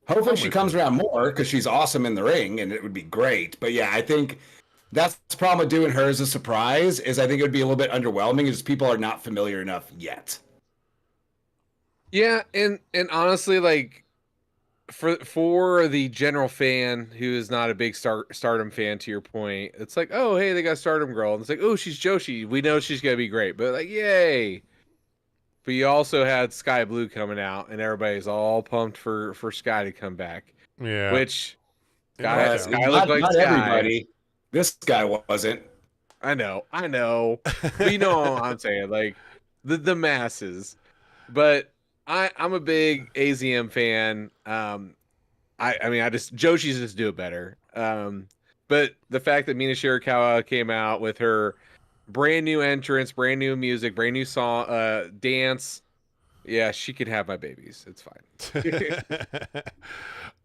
Hopefully she comes around more because she's awesome in the ring and it would be great. But yeah, I think... that's the problem with doing her as a surprise, is I think it would be a little bit underwhelming, is people are not familiar enough yet. Yeah, and honestly, like for the general fan who is not a big Stardom fan, to your point, it's like, oh hey, they got Stardom girl, and it's like, oh, she's Joshi. We know she's gonna be great, but like, yay. But you also had Skye Blue coming out, and everybody's all pumped for Skye to come back. Yeah. Which Skye not, looked like not Skye. everybody. This guy wasn't. I know. But you know what I'm saying, like the masses. But I'm a big AZM fan. I mean, Joshi's just do it better. But the fact that Mina Shirakawa came out with her brand new entrance, brand new music, brand new song, dance. Yeah, she could have my babies. It's fine.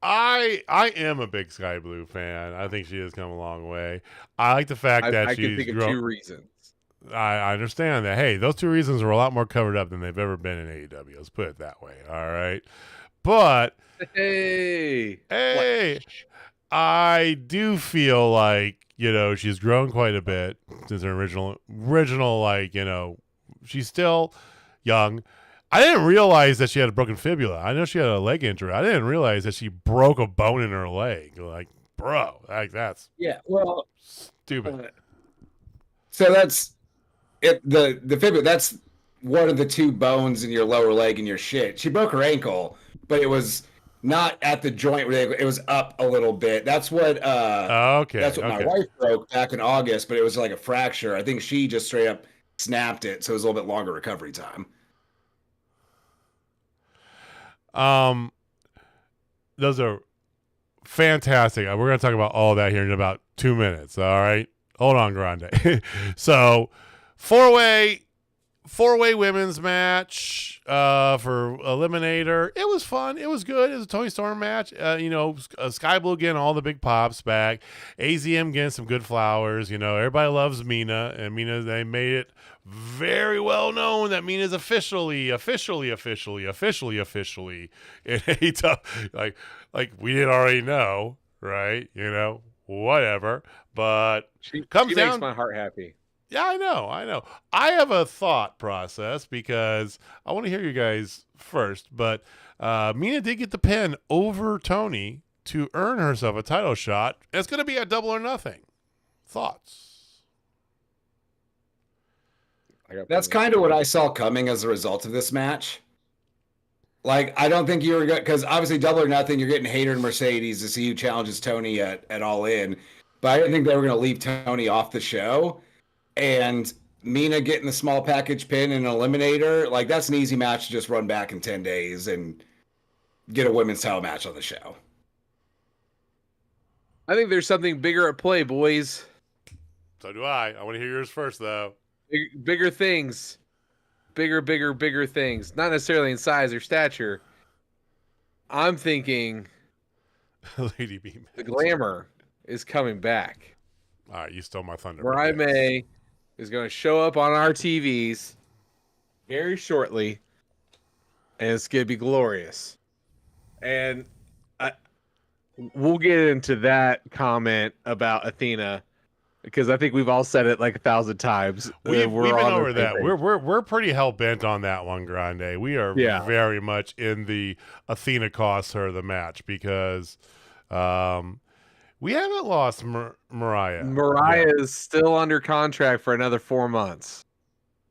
I am a big Skye Blue fan. I think she has come a long way. I like the fact that I she's can think of 2 reasons. I understand that. Hey, those 2 reasons are a lot more covered up than they've ever been in AEW. Let's put it that way. All right. But hey, I do feel like, she's grown quite a bit since her original, like, she's still young. I didn't realize that she had a broken fibula. I know she had a leg injury. I didn't realize that she broke a bone in her leg. Like, bro, that's stupid. So that's it. The fibula, that's one of the 2 bones in your lower leg and your shit. She broke her ankle, but it was not at the joint where it was up a little bit. That's what my wife broke back in August, but it was like a fracture. I think she just straight up snapped it, so it was a little bit longer recovery time. Those are fantastic. We're going to talk about all that here in about 2 minutes. All right. Hold on, Grande. So, four-way women's match for Eliminator. It was fun. It was good. It was a Tony Storm match. Skye Blue getting all the big pops back. AZM getting some good flowers. Everybody loves Mina, and Mina, they made it very well known that Mina's officially in AEW. Like we didn't already know, right? Whatever. But she makes my heart happy. Yeah, I know. I have a thought process because I want to hear you guys first. But Mina did get the pin over Tony to earn herself a title shot. It's going to be a Double or Nothing. Thoughts? That's kind of what I saw coming as a result of this match. Like, I don't think you were good because obviously Double or Nothing, you're getting Hayter and Mercedes to see who challenges Tony at All In. But I didn't think they were going to leave Tony off the show. And Mina getting the small package pin and an eliminator, like that's an easy match to just run back in 10 days and get a women's title match on the show. I think there's something bigger at play, boys. So do I. I want to hear yours first, though. Bigger things. Bigger things. Not necessarily in size or stature. I'm thinking Lady B. The Glamour is coming back. All right, you stole my thunder. Mariah May is going to show up on our TVs very shortly, and it's going to be glorious. And we'll get into that comment about Athena because I think we've all said it like 1,000 times. We've been over that. We're pretty hell bent on that one, Grande. We are very much in the Athena costs her the match because we haven't lost Mariah. Mariah is still under contract for another 4 months.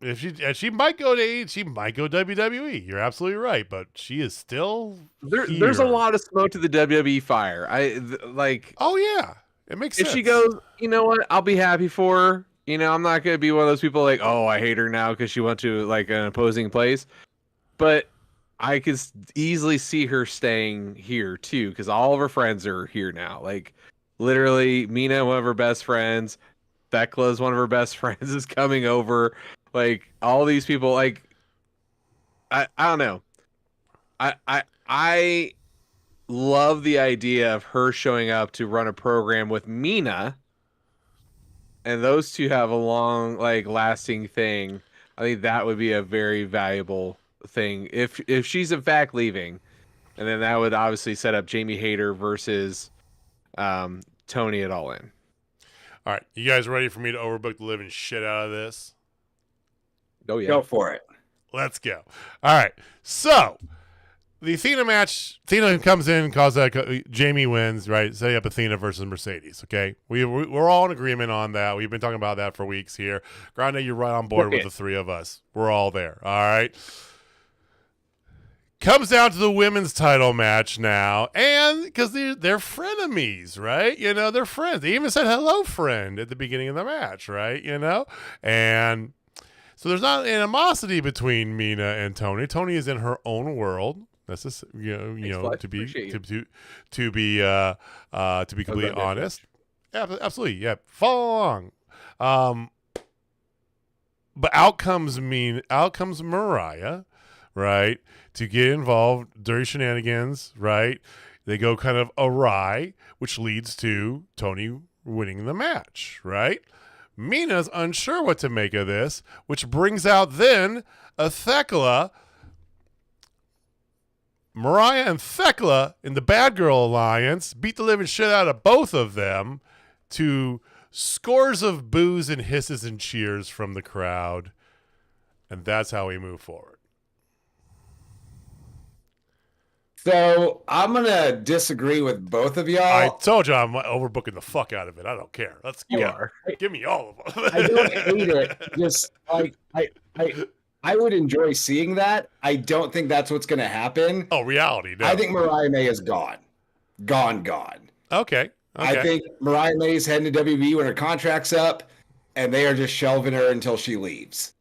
If she might go to she might go WWE. You're absolutely right, but she is still There's a lot of smoke to the WWE fire. Oh yeah. It makes sense. If she goes, you know what? I'll be happy for her. I'm not going to be one of those people like, oh, I hate her now because she went to like an opposing place. But I could easily see her staying here too because all of her friends are here now. Like literally, Mina, one of her best friends, Thekla's one of her best friends is coming over. Like all these people, like I don't know. I love the idea of her showing up to run a program with Mina, and those two have a long, like, lasting thing. I think that would be a very valuable thing if she's in fact leaving, and then that would obviously set up Jamie Hayter versus Tony at All In. All right, you guys ready for me to overbook the living shit out of this? Oh yeah, go for it. Let's go. All right. So the Athena match, Athena comes in, Jamie wins, right? Setting up Athena versus Mercedes. Okay. We're all in agreement on that. We've been talking about that for weeks here. Grande, you're right on board with the three of us. We're all there. All right. Comes down to the women's title match now, and because they're frenemies, right? You know, they're friends. They even said hello, friend, at the beginning of the match, right? You know, and so there's not animosity between Mina and Tony. Tony is in her own world. That's just to be completely honest. Yeah, absolutely. Yeah, follow along. But out comes Mariah, right? To get involved during shenanigans, right? They go kind of awry, which leads to Tony winning the match, right? Mina's unsure what to make of this, which brings out then a Thekla. Mariah and Thekla in the Bad Girl Alliance beat the living shit out of both of them to scores of boos and hisses and cheers from the crowd. And that's how we move forward. So I'm gonna disagree with both of y'all. I told you I'm overbooking the fuck out of it. I don't care. Let's go. Give me all of them. I don't hate it. Just like I would enjoy seeing that. I don't think that's what's gonna happen. Oh, reality. No. I think Mariah May is gone. Gone. Okay. I think Mariah May is heading to WWE when her contract's up, and they are just shelving her until she leaves.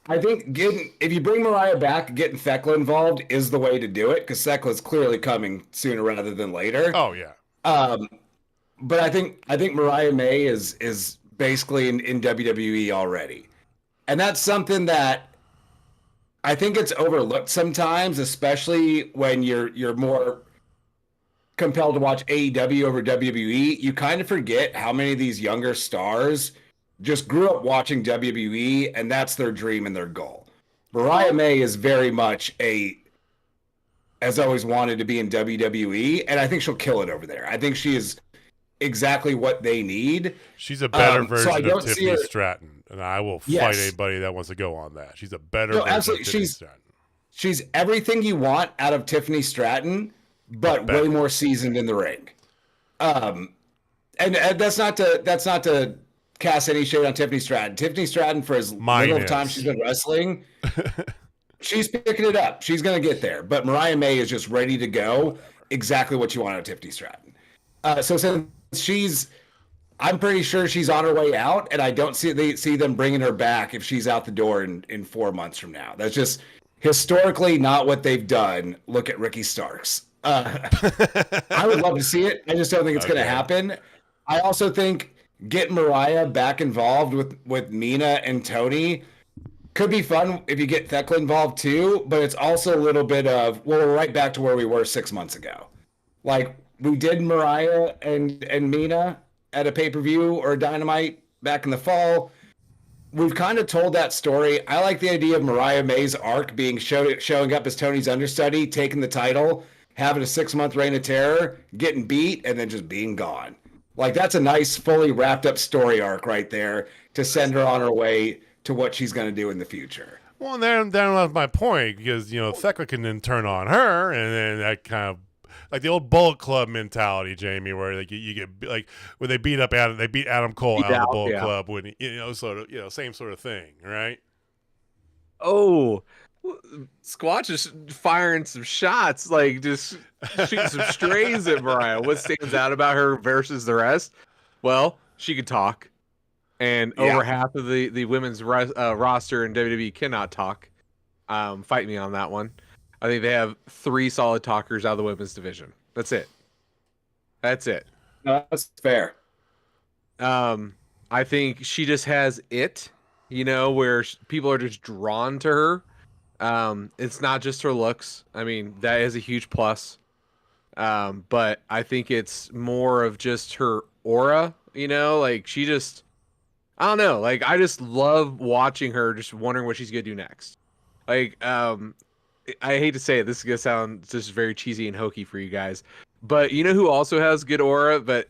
I think if you bring Mariah back, getting Thekla involved is the way to do it, because Thekla is clearly coming sooner rather than later. Oh yeah. But I think Mariah May is basically in WWE already, and that's something that I think it's overlooked sometimes, especially when you're more compelled to watch AEW over WWE. You kind of forget how many of these younger stars just grew up watching WWE, and that's their dream and their goal. Mariah May is very much has always wanted to be in WWE, and I think she'll kill it over there. I think she is exactly what they need. She's a better version of Tiffany Stratton, and I will fight anybody that wants to go on that. She's a better version of Tiffany Stratton. She's everything you want out of Tiffany Stratton, but way more seasoned in the ring. And that's not to cast any shade on Tiffany Stratton. Tiffany Stratton, for as little of time she's been wrestling, she's picking it up. She's going to get there. But Mariah May is just ready to go. Exactly what you want out of Tiffany Stratton. So since I'm pretty sure she's on her way out, and I don't see them bringing her back if she's out the door in 4 months from now. That's just historically not what they've done. Look at Ricky Starks. I would love to see it. I just don't think it's going to happen. I also think getting Mariah back involved with Mina and Tony could be fun if you get Thekla involved too, but it's also a little bit of, we're right back to where we were 6 months ago. Like, we did Mariah and Mina at a pay-per-view or a Dynamite back in the fall. We've kind of told that story. I like the idea of Mariah May's arc being showing up as Tony's understudy, taking the title, having a 6-month reign of terror, getting beat, and then just being gone. Like, that's a nice, fully wrapped up story arc right there to send her on her way to what she's going to do in the future. Well, and that's my point, because, Thekla can then turn on her, and then that kind of, like the old Bullet Club mentality, Jamie, where like you get like when they beat Adam Cole out of the Bullet Club, when same sort of thing, right? Oh, Squatch is firing some shots, like just shooting some strays at Mariah. What stands out about her versus the rest? Well, she could talk, and over half of the women's roster in WWE cannot talk. Fight me on that one. I think they have 3 solid talkers out of the women's division. That's it. No, that's fair. I think she just has it, where people are just drawn to her. It's not just her looks. I mean, that is a huge plus. But I think it's more of just her aura, like she just, I don't know. Like, I just love watching her, just wondering what she's going to do next. Like, I hate to say it, this is going to sound just very cheesy and hokey for you guys, but who also has good aura, but,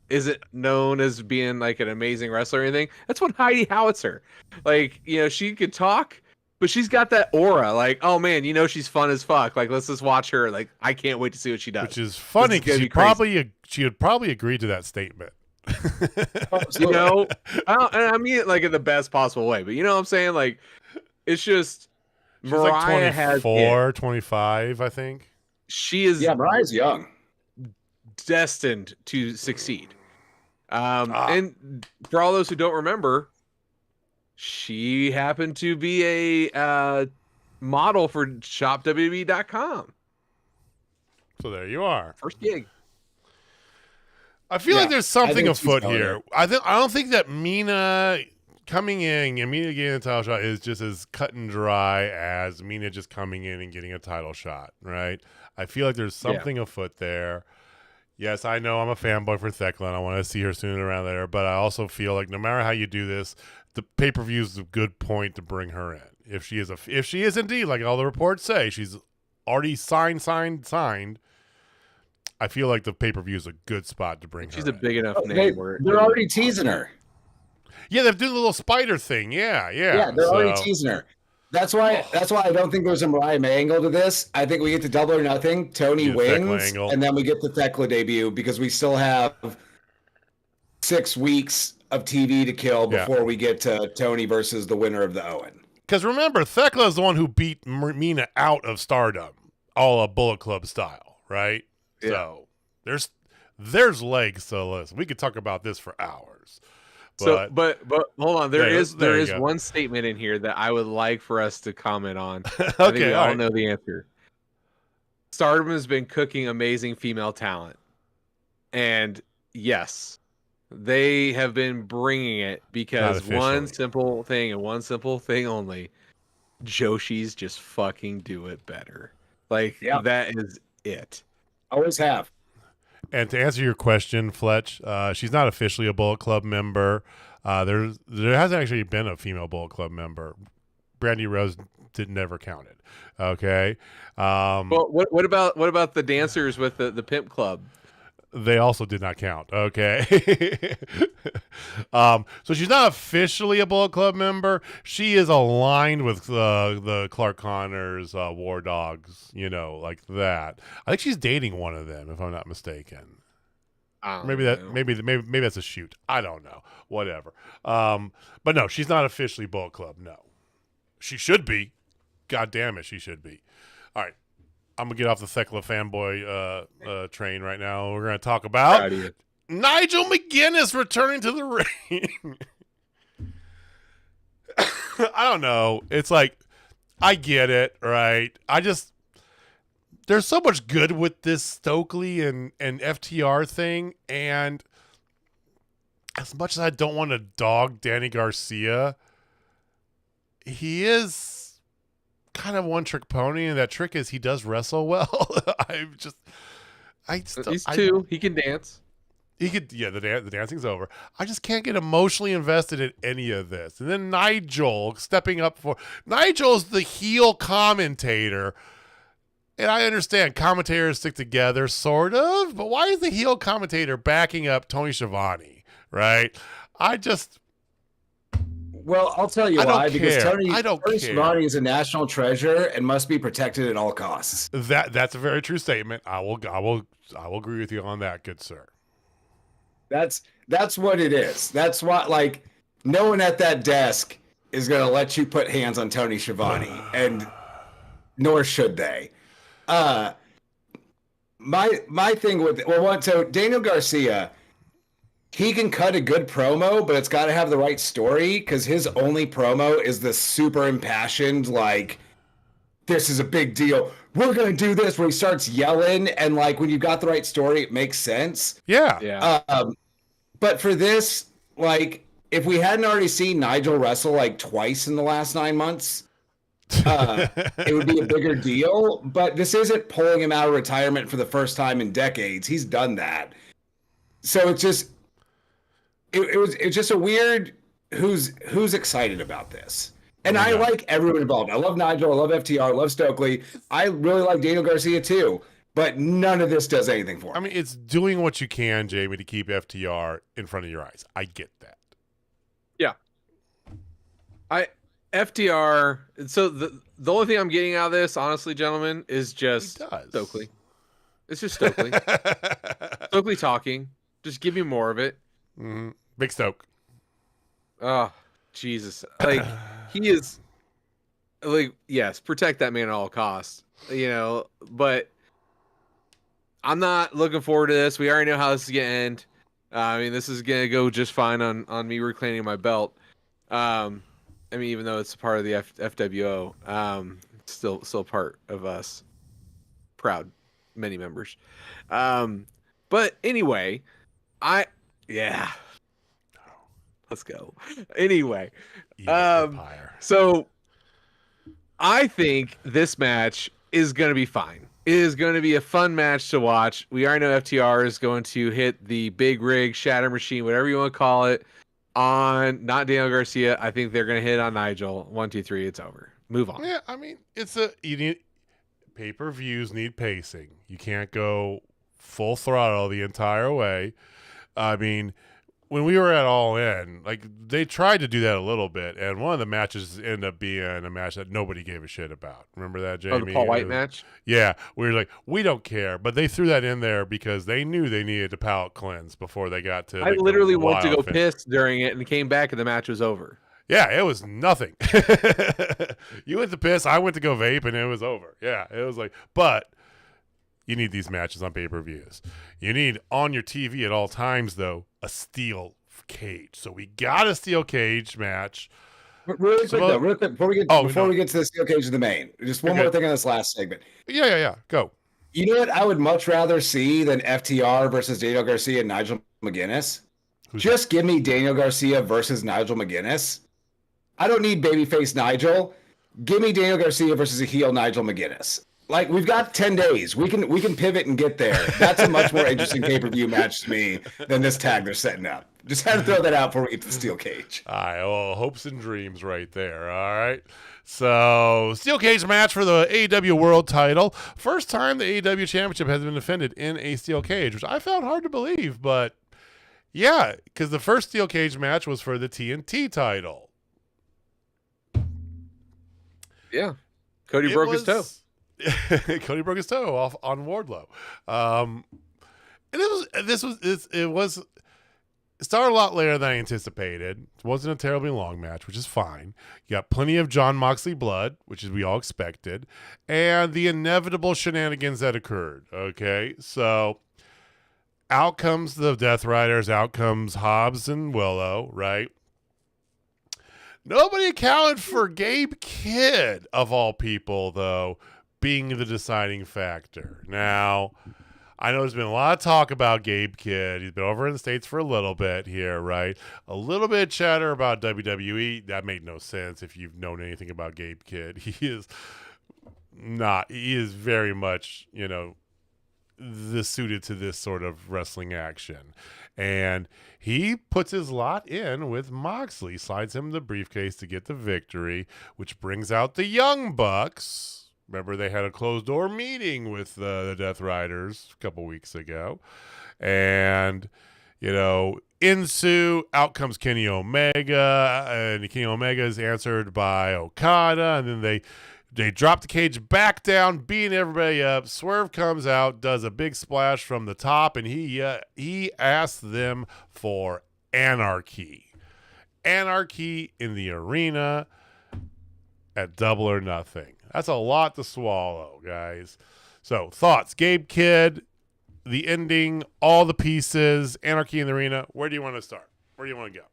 isn't known as being like an amazing wrestler or anything. That's what Heidi Howitzer. Like, she could talk, but she's got that aura. Like, oh man, she's fun as fuck. Like, let's just watch her. Like, I can't wait to see what she does. Which is funny because she would probably agree to that statement. I mean it like in the best possible way, but you know what I'm saying? Like, it's just she's Mariah like 24, 25, I think. She is Mariah's young, destined to succeed. And for all those who don't remember, she happened to be a model for ShopWWE.com. So there you are. First gig. I feel like there's something afoot here. I don't think that Mina coming in and Mina getting a title shot is just as cut and dry as Mina just coming in and getting a title shot, right? I feel like there's something afoot there. Yes, I know I'm a fanboy for Thekla and I want to see her sooner around there, but I also feel like no matter how you do this, the pay-per-view is a good point to bring her in. If she is indeed, like all the reports say, she's already signed. I feel like the pay-per-view is a good spot to bring her in. She's a big enough name. They're already teasing her. Yeah, they're doing the little spider thing. Yeah. Yeah, they're already teasing her. That's why I don't think there's a Mariah May angle to this. I think we get to Double or Nothing. Tony wins, and then we get the Thekla debut because we still have 6 weeks of TV to kill before we get to Tony versus the winner of the Owen. Because remember, Thekla is the one who beat Mina out of Stardom, all a Bullet Club style, right? Yeah. So there's legs to this. We could talk about this for hours. But hold on, there is one statement in here that I would like for us to comment on. I think we all know the answer. Stardom has been cooking amazing female talent, and yes, they have been bringing it because one simple thing and one simple thing only: Joshi's just fucking do it better. Like that is it. Always have. And to answer your question, Fletch, she's not officially a Bullet Club member. There hasn't actually been a female Bullet Club member. Brandy Rose never counted. Okay. Well, what about the dancers with the Pimp Club? They also did not count. Okay. So she's not officially a Bullet Club member. She is aligned with the Clark Connors War Dogs, like that. I think she's dating one of them, if I'm not mistaken. Maybe that's a shoot. I don't know. Whatever. But no, she's not officially Bullet Club. No, she should be. God damn it, she should be. All right. I'm going to get off the Thekla fanboy train right now. We're going to talk about Nigel McGuinness returning to the ring. I don't know. It's like, I get it, right? There's so much good with this Stokely and FTR thing, and as much as I don't want to dog Danny Garcia, he is kind of one trick pony, and that trick is he does wrestle well. He's two. He can dance. He could. Yeah, the dancing's over. I just can't get emotionally invested in any of this. And then Nigel stepping up Nigel's the heel commentator, and I understand commentators stick together, sort of. But why is the heel commentator backing up Tony Schiavone? Right? Well, I'll tell you why. Because Tony Schiavone is a national treasure and must be protected at all costs. That's a very true statement. I will agree with you on that, good sir. That's what it is. That's what, like, no one at that desk is going to let you put hands on Tony Schiavone, and nor should they. My thing with so Daniel Garcia, he can cut a good promo, but it's got to have the right story, because his only promo is the super impassioned, like, this is a big deal, we're going to do this, where he starts yelling, and, like, when you've got the right story, it makes sense. Yeah. But for this, like, if we hadn't already seen Nigel wrestle, like, twice in the last 9 months, it would be a bigger deal. But this isn't pulling him out of retirement for the first time in decades. He's done that. So it's just... It's just a weird who's excited about this. And I like everyone involved. I love Nigel. I love FTR. I love Stokely. I really like Daniel Garcia too. but none of this does anything for me. I mean, it's doing what you can, Jamie, to keep FTR in front of your eyes. I get that. Yeah. FTR. So the only thing I'm getting out of this, honestly, gentlemen, is just Stokely. It's just Stokely. Stokely talking. Just give me more of it. Mm-hmm. Big Stoke. Oh, Jesus. Like, he is, like, yes, protect that man at all costs, but I'm not looking forward to this. We already know how this is going to end. I mean, this is going to go just fine on me reclaiming my belt. I mean, even though it's part of the FWO, it's still part of us. Proud, many members. But anyway, let's go. Anyway, so I think this match is going to be fine. It is going to be a fun match to watch. We already know FTR is going to hit the big rig, shatter machine, whatever you want to call it, on not Daniel Garcia. I think they're going to hit on Nigel. 1, 2, 3. It's over. Move on. Yeah, I mean, you need pay-per-views need pacing. You can't go full throttle the entire way. I mean, when we were at All In, like, they tried to do that a little bit, and one of the matches ended up being a match that nobody gave a shit about. Remember that, Jamie? Oh, the Paul White match? Yeah, we were like, we don't care, but they threw that in there because they knew they needed to palate cleanse before they got to. I literally went to go piss during it and came back and the match was over. Yeah, it was nothing. You went to piss, I went to go vape, and it was over. Yeah, it was like, but you need these matches on pay-per-views. You need on your TV at all times, though, a steel cage. So we got a steel cage match. Really quick, before we get to the steel cage of the main, just one more thing on this last segment. Yeah. Go. You know what I would much rather see than FTR versus Daniel Garcia and Nigel McGuinness? Just give me Daniel Garcia versus Nigel McGuinness. I don't need babyface Nigel. Give me Daniel Garcia versus a heel Nigel McGuinness. Like, we've got 10 days. We can pivot and get there. That's a much more interesting pay-per-view match to me than this tag they're setting up. Just had to throw that out before we get to the steel cage. All right, well, hopes and dreams right there. All right. So, steel cage match for the AEW World title. First time the AEW Championship has been defended in a steel cage, which I found hard to believe, but yeah, because the first steel cage match was for the TNT title. Yeah. Cody broke his toe. Cody broke his toe off on Wardlow. And it started a lot later than I anticipated. It wasn't a terribly long match, which is fine. You got plenty of Jon Moxley blood, which is we all expected, and the inevitable shenanigans that occurred. Okay, so out comes the Death Riders, out comes Hobbs and Willow, right? Nobody accounted for Gabe Kidd, of all people, though, being the deciding factor. Now, I know there's been a lot of talk about Gabe Kidd. He's been over in the States for a little bit here, right? A little bit of chatter about WWE. That made no sense if you've known anything about Gabe Kidd. He is very much, suited to this sort of wrestling action. And he puts his lot in with Moxley, slides him the briefcase to get the victory, which brings out the Young Bucks. Remember, they had a closed-door meeting with the Death Riders a couple weeks ago. And, ensue, out comes Kenny Omega, and Kenny Omega is answered by Okada, and then they drop the cage back down, beating everybody up. Swerve comes out, does a big splash from the top, and he asks them for anarchy. Anarchy in the arena at Double or Nothing. That's a lot to swallow, guys. So, thoughts. Gabe Kidd, the ending, all the pieces, anarchy in the arena. Where do you want to start? Where do you want to go?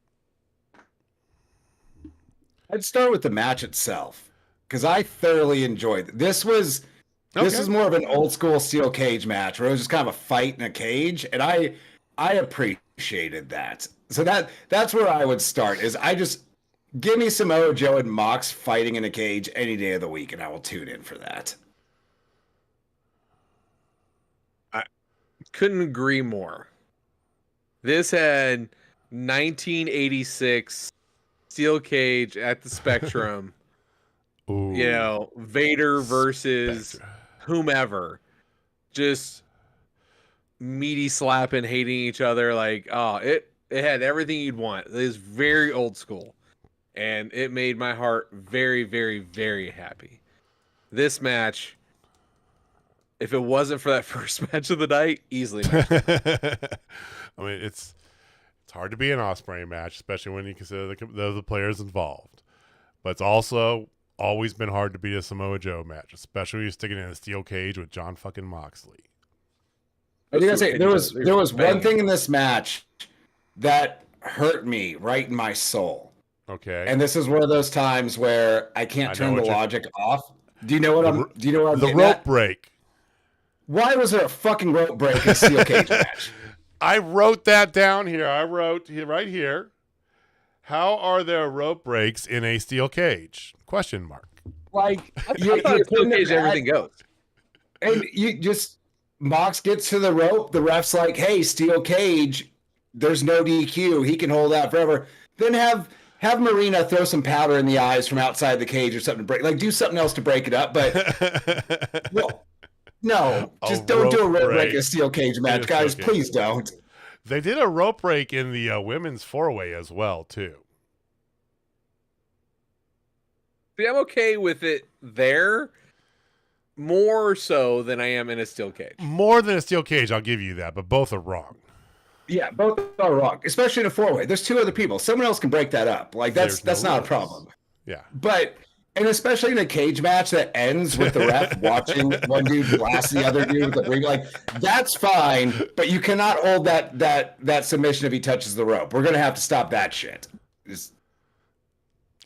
I'd start with the match itself, because I thoroughly enjoyed it. This is more of an old school steel cage match where it was just kind of a fight in a cage, and I appreciated that. So that's where I would start. Give me Samoa Joe and Mox fighting in a cage any day of the week, and I will tune in for that. I couldn't agree more. This had 1986 steel cage at the Spectrum. Ooh. Vader versus whomever. just meaty slapping, hating each other. Like, oh, it had everything you'd want. It is very old school, and it made my heart very, very, very happy. This match, if it wasn't for that first match of the night, easily. I mean, it's hard to be an Ospreay match, especially when you consider the players involved. But it's also always been hard to beat a Samoa Joe match, especially when you're sticking in a steel cage with John fucking Moxley. I was gonna say there was one thing in this match that hurt me right in my soul. Okay. And this is one of those times where I can't turn the logic off. Do you know what I'm the rope break. Why was there a fucking rope break in a steel cage match? I wrote that down here. I wrote right here. How are there rope breaks in a steel cage? Question mark. Like you steel cage, everything goes. And you just Mox gets to the rope. The ref's like, "Hey, steel cage. There's no DQ. He can hold out forever." Then have Marina throw some powder in the eyes from outside the cage or something to break. Like do something else to break it up. But no, just don't do a rope break in a steel cage match, guys. Please don't. They did a rope break in the women's four-way as well, too. See, I'm okay with it there, more so than I am in a steel cage. More than a steel cage, I'll give you that, but both are wrong. Yeah, both are wrong, especially in a four-way. There's two other people. Someone else can break that up. Like that's not a problem. Yeah. And especially in a cage match that ends with the ref watching one dude blast the other dude with the ring, like that's fine, but you cannot hold that submission if he touches the rope. We're gonna have to stop that shit.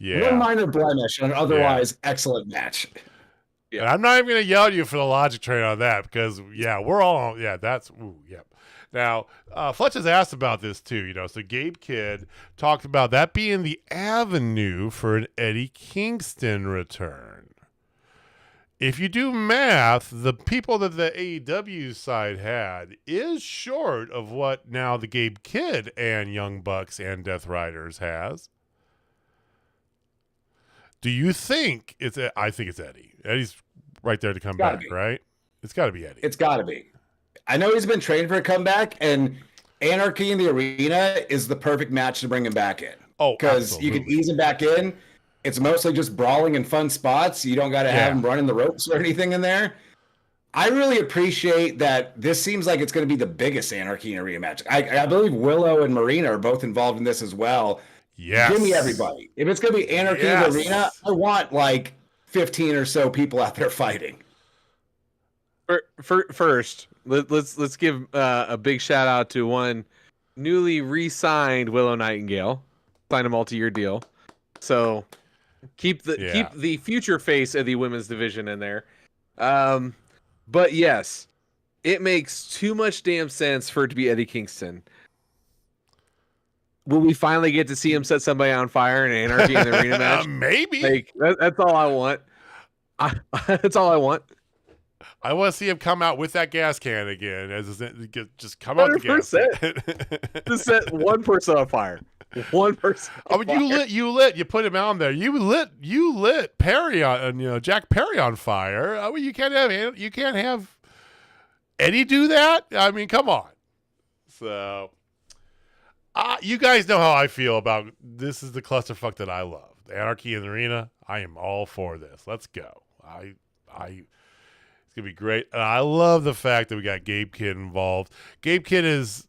One minor blemish on an otherwise excellent match. Yeah. And I'm not even gonna yell at you for the logic train on that because we're all that's yep. Now, Fletch has asked about this too, so Gabe Kidd talked about that being the avenue for an Eddie Kingston return. If you do math, the people that the AEW side had is short of what now the Gabe Kidd and Young Bucks and Death Riders has. Do you think I think it's Eddie. Eddie's right there to come back, right? It's got to be Eddie. It's got to be. I know he's been trained for a comeback, and Anarchy in the Arena is the perfect match to bring him back in. Oh, because you can ease him back in. It's mostly just brawling in fun spots. You don't got to have him running the ropes or anything in there. I really appreciate that this seems like it's going to be the biggest Anarchy in Arena match. I believe Willow and Marina are both involved in this as well. Yes. Give me everybody. If it's going to be Anarchy in the Arena, I want like 15 or so people out there fighting. First, let's give a big shout out to one newly re-signed Willow Nightingale, signed a multi-year deal. So keep the future face of the women's division in there. But yes, it makes too much damn sense for it to be Eddie Kingston. Will we finally get to see him set somebody on fire in an Anarchy in the Arena match? Maybe. Like that's all I want. That's all I want. I want to see him come out with that gas can again. Just come out the gas can. Just set one person on fire. One person. You put him on there. You lit Perry on, Jack Perry on fire. I mean, you can't have Eddie do that. I mean, come on. So, you guys know how I feel about this. Is the clusterfuck that I love. The Anarchy in the Arena. I am all for this. Let's go. It's going to be great. And I love the fact that we got Gabe Kidd involved. Gabe Kidd is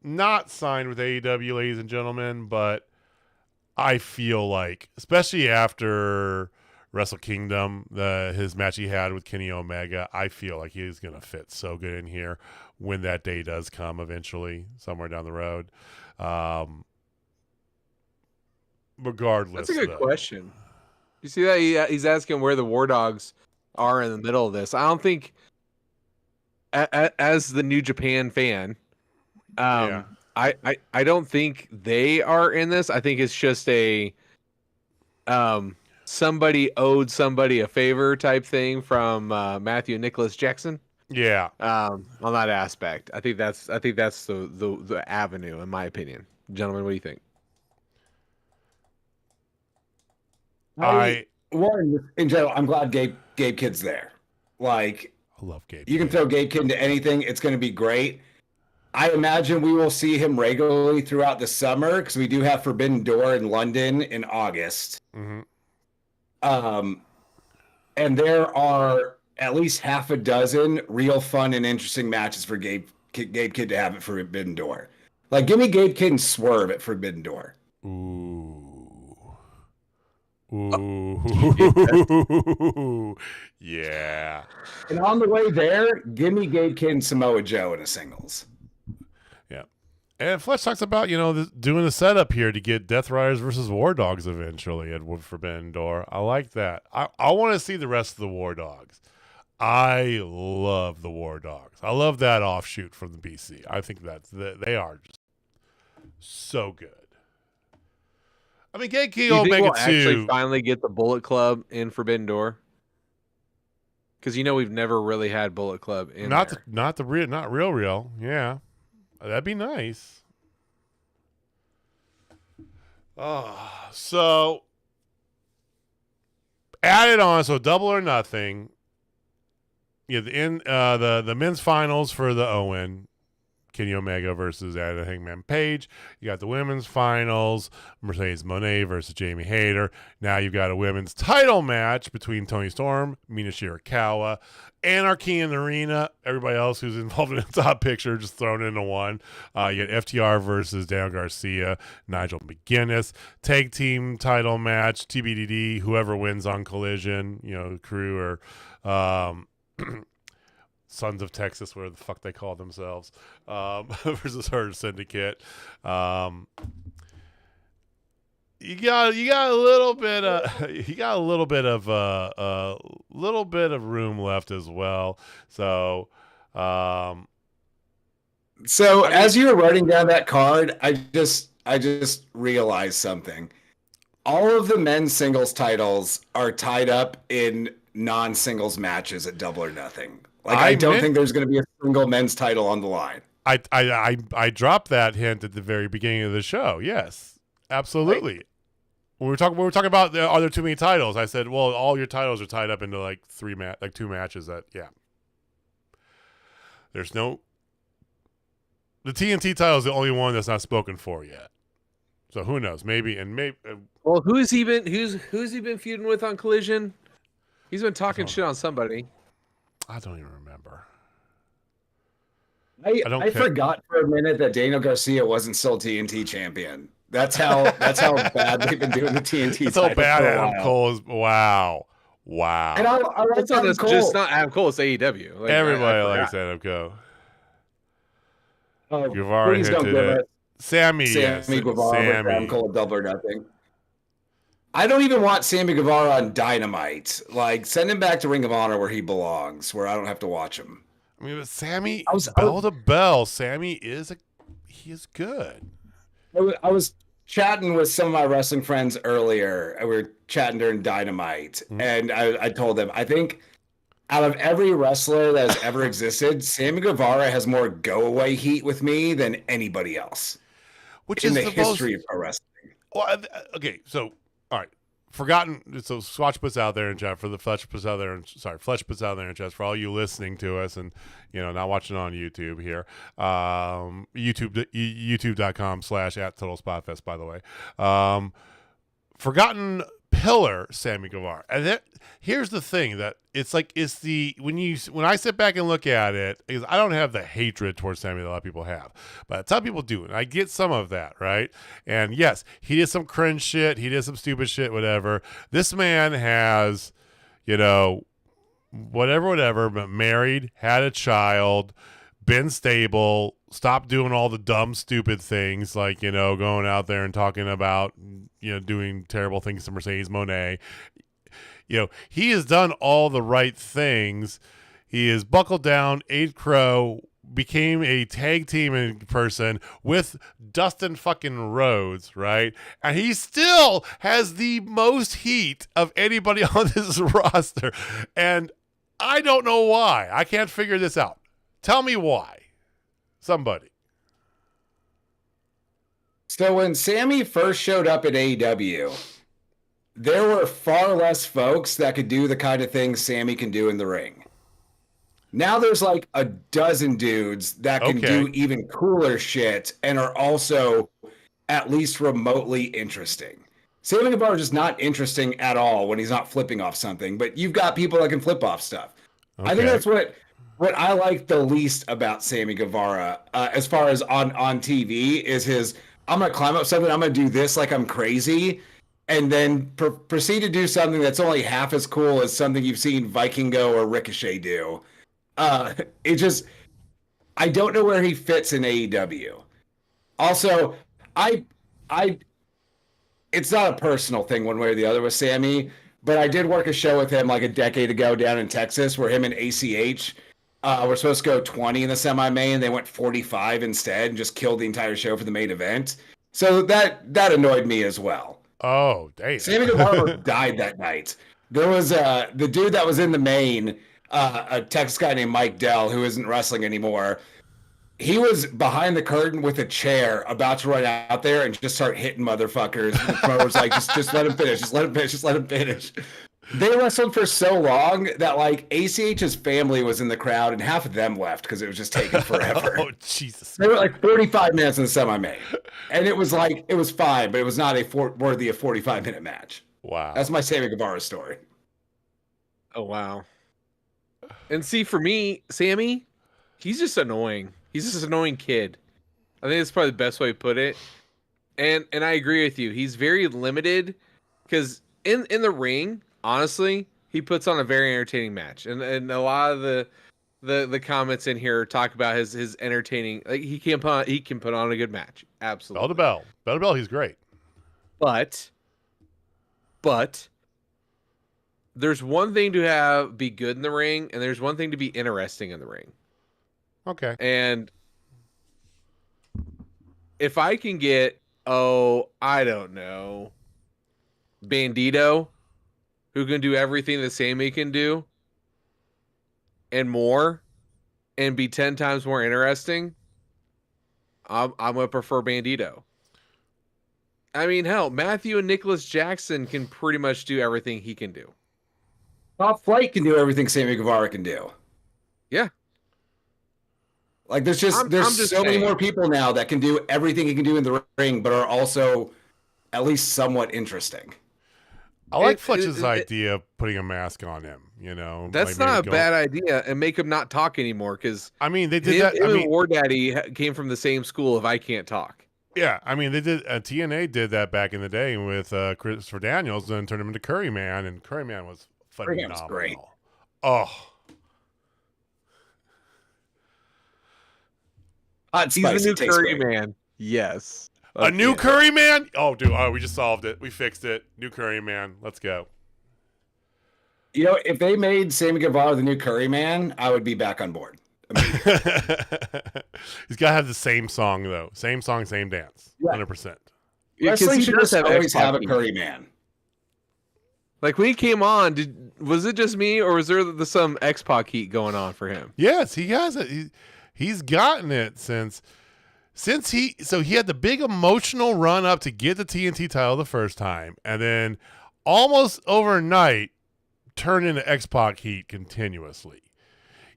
not signed with AEW, ladies and gentlemen, but I feel like, especially after Wrestle Kingdom, his match he had with Kenny Omega, I feel like he's going to fit so good in here when that day does come eventually, somewhere down the road. Regardless. That's a good question. You see that he's asking where the War Dogs are in the middle of this. I don't think, as the New Japan fan, I don't think they are in this. I think it's just a somebody owed somebody a favor type thing from Matthew Nicholas Jackson. Yeah. On that aspect, I think that's the avenue, in my opinion. Gentlemen, what do you think? In general, I'm glad Gabe Kidd's there. Like, I love Gabe. You can throw Gabe Kidd into anything. It's going to be great. I imagine we will see him regularly throughout the summer because we do have Forbidden Door in London in August. Mm-hmm. And there are at least half a dozen real fun and interesting matches for Gabe Kidd to have at Forbidden Door. Like, give me Gabe Kidd and Swerve at Forbidden Door. Ooh. Yeah. And on the way there, give me Gabe Kidd and Samoa Joe in a singles. Yeah. And Fletch talks about, doing the setup here to get Death Riders versus War Dogs eventually at Forbidden Door. I like that. I want to see the rest of the War Dogs. I love the War Dogs. I love that offshoot from the BC. I think they are just so good. I mean, Gabe Kidd will make we'll it actually finally get the Bullet Club in Forbidden Door? Because we've never really had Bullet Club in not there. Not real. Yeah, that'd be nice. So added on, so Double or Nothing. Yeah, the men's finals for the Owen. Kenny Omega versus Adam Hangman Page. You got the women's finals, Mercedes Moné versus Jamie Hayter. Now you've got a women's title match between Toni Storm, Mina Shirakawa, Anarchy in the arena. Everybody else who's involved in the top picture just thrown into one. You got FTR versus Daniel Garcia, Nigel McGuinness. Tag team title match, TBDD, whoever wins on Collision, crew or Sons of Texas, whatever the fuck they call themselves, versus Hurt Syndicate. You got a little bit of room left as well. So, as you were writing down that card, I just realized something. All of the men's singles titles are tied up in non-singles matches at Double or Nothing. Like, I don't think there's going to be a single men's title on the line. I dropped that hint at the very beginning of the show. Yes, absolutely. Right. When we were talking about are there too many titles? I said, well, all your titles are tied up into like two matches. There's no. The TNT title is the only one that's not spoken for yet. So who knows? Maybe. Well, who's he been feuding with on Collision? He's been talking shit on somebody. I don't even remember. I forgot for a minute that Daniel Garcia wasn't still TNT champion. That's how bad they've been doing the TNT. That's how bad Adam Cole is. Wow. And I like Adam Cole. Just not Adam Cole. It's AEW. Like, everybody likes Adam Cole. Oh, Guevara hinted it. Sammy Guevara with Adam Cole at Double or Nothing. I don't even want Sammy Guevara on Dynamite. Like, send him back to Ring of Honor where he belongs, where I don't have to watch him. I mean, but Sammy, bell to bell, Sammy is good. I was chatting with some of my wrestling friends earlier. We were chatting during Dynamite, and I told them, I think out of every wrestler that has ever existed, Sammy Guevara has more go-away heat with me than anybody else. Which in is the history of pro wrestling. Well, okay, so all right, forgotten. So Swatch puts out there in chat for the Fletch puts out there. Fletch puts out there in chat for all you listening to us and not watching on YouTube here. YouTube.com/@TotalSpotFest. By the way, forgotten pillar Sammy Guevara. And here's the thing that it's when I sit back and look at it, because I don't have the hatred towards Sammy that a lot of people have, but some people do, and I get some of that, right? And yes, he did some cringe shit, he did some stupid shit, whatever. This man has, whatever, but married, had a child, been stable, stopped doing all the dumb, stupid things like, going out there and talking about, doing terrible things to Mercedes Moné. He has done all the right things. He is buckled down, ate crow, became a tag team person with Dustin fucking Rhodes, right? And he still has the most heat of anybody on this roster. And I don't know why. I can't figure this out. Tell me why. Somebody. So when Sammy first showed up at AEW, there were far less folks that could do the kind of things Sammy can do in the ring. Now there's like a dozen dudes that can do even cooler shit and are also at least remotely interesting. Sammy Guevara is just not interesting at all when he's not flipping off something, but you've got people that can flip off stuff. I think that's what I like the least about Sammy Guevara, as far as on TV, is his, I'm going to climb up something, I'm going to do this like I'm crazy, and then proceed to do something that's only half as cool as something you've seen Vikingo or Ricochet do. It just, I don't know where he fits in AEW. Also, it's not a personal thing one way or the other with Sammy, but I did work a show with him like a decade ago down in Texas where him and ACH were supposed to go 20 in the semi-main, and they went 45 instead and just killed the entire show for the main event. So that annoyed me as well. Oh, damn. Sammy Guevara died that night. There was the dude that was in the main, a Texas guy named Mike Dell, who isn't wrestling anymore. He was behind the curtain with a chair about to run out there and just start hitting motherfuckers. The pro was like, just let him finish. Just let him finish. Just let him finish. They wrestled for so long that like ACH's family was in the crowd and half of them left because it was just taking forever. Oh, Jesus. They were like 45 minutes in the semi-main. And it was like, it was fine, but it was not worthy of 45-minute match. Wow. That's my Sammy Guevara story. Oh, wow. And see, for me, Sammy, he's just annoying. He's just an annoying kid. I think that's probably the best way to put it. And I agree with you. He's very limited because in the ring, honestly, he puts on a very entertaining match. And a lot of the comments in here talk about his entertaining. Like he can put on a good match. Absolutely. Bell to bell, he's great. But there's one thing to be good in the ring, and there's one thing to be interesting in the ring. Okay. And if I can get, I don't know, Bandito, who can do everything that Sammy can do and more, and be 10 times more interesting, I'm going to prefer Bandito. I mean, hell, Matthew and Nicholas Jackson can pretty much do everything he can do. Top Flight can do everything Sammy Guevara can do. Yeah. Like there's so many more people now that can do everything he can do in the ring, but are also at least somewhat interesting. I like Fletch's idea of putting a mask on him. You know, that's like not a bad idea, and make him not talk anymore. Because I mean, they did that. I mean, War Daddy came from the same school of I can't talk. Yeah, I mean, they did. TNA did that back in the day with Christopher Daniels, and turned him into Curry Man, and Curry Man was phenomenal. Great. Oh. He's the new Curry Man. Yes. A new Curry Man? Oh, dude. Oh, we just solved it. We fixed it. New Curry Man. Let's go. You know, if they made Sammy Guevara the new Curry Man, I would be back on board. He's got to have the same song, though. Same song, same dance. 100%. Wrestling should just always have a Curry Man. Like when he came on, was it just me, or was there some X-Pac heat going on for him? Yes, he has it. He's gotten it since he had the big emotional run up to get the TNT title the first time, and then almost overnight turned into X-Pac heat continuously.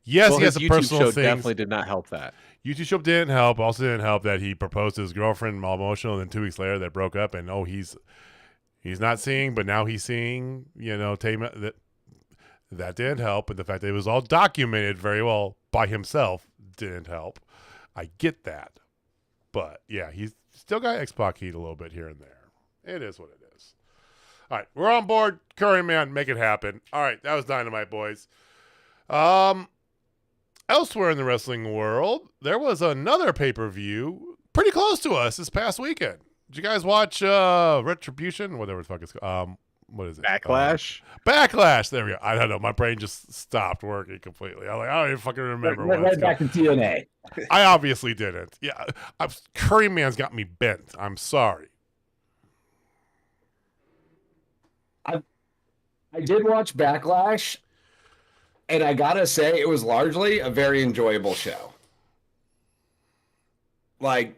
Yes, he has a personal thing. Definitely did not help that. YouTube show didn't help. Also didn't help that he proposed to his girlfriend, all emotional, and then 2 weeks later they broke up. And he's not seeing, but now he's seeing. You know, that didn't help, and the fact that it was all documented very well by himself didn't help. I get that, but yeah, he's still got X-Pac heat a little bit here and there. It is what it is. All right, we're on board. Curry Man, make it happen. All right, that was Dynamite, boys. Elsewhere in the wrestling world, there was another pay-per-view pretty close to us this past weekend. Did you guys watch Retribution? Whatever the fuck it's called. What is it? Backlash? Backlash. There we go. I don't know. My brain just stopped working completely. I don't even fucking remember what it's back to TNA. I obviously didn't. Yeah. Curry Man's got me bent. I'm sorry. I did watch Backlash, and I gotta say it was largely a very enjoyable show. Like,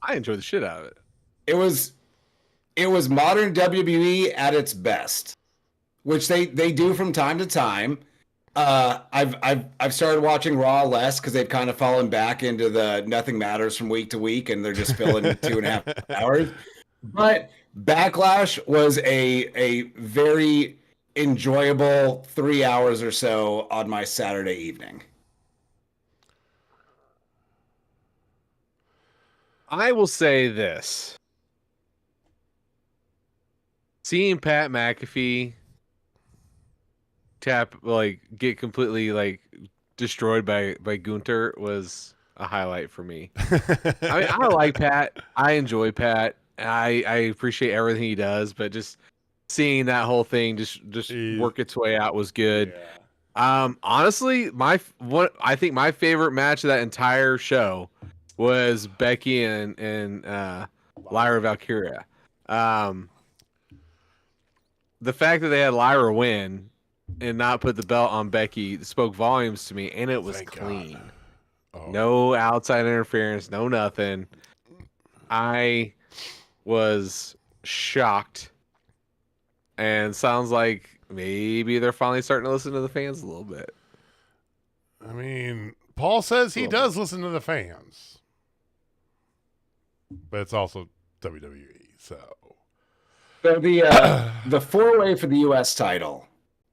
I enjoyed the shit out of it. It was modern WWE at its best, which they do from time to time. I've started watching Raw less because they've kind of fallen back into the nothing matters from week to week, and they're just filling 2.5 hours. But Backlash was a very enjoyable 3 hours or so on my Saturday evening. I will say this. Seeing Pat McAfee get completely destroyed by Gunther was a highlight for me. I mean, I like Pat. I enjoy Pat. I appreciate everything he does, but just seeing that whole thing just work its way out was good. Yeah. Honestly, I think my favorite match of that entire show was Becky and Lyra Valkyria. The fact that they had Lyra win and not put the belt on Becky spoke volumes to me, and it was clean. No outside interference, no nothing. I was shocked, and sounds like maybe they're finally starting to listen to the fans a little bit. I mean, Paul says he does listen to the fans, but it's also WWE, so the 4-way for the U.S. title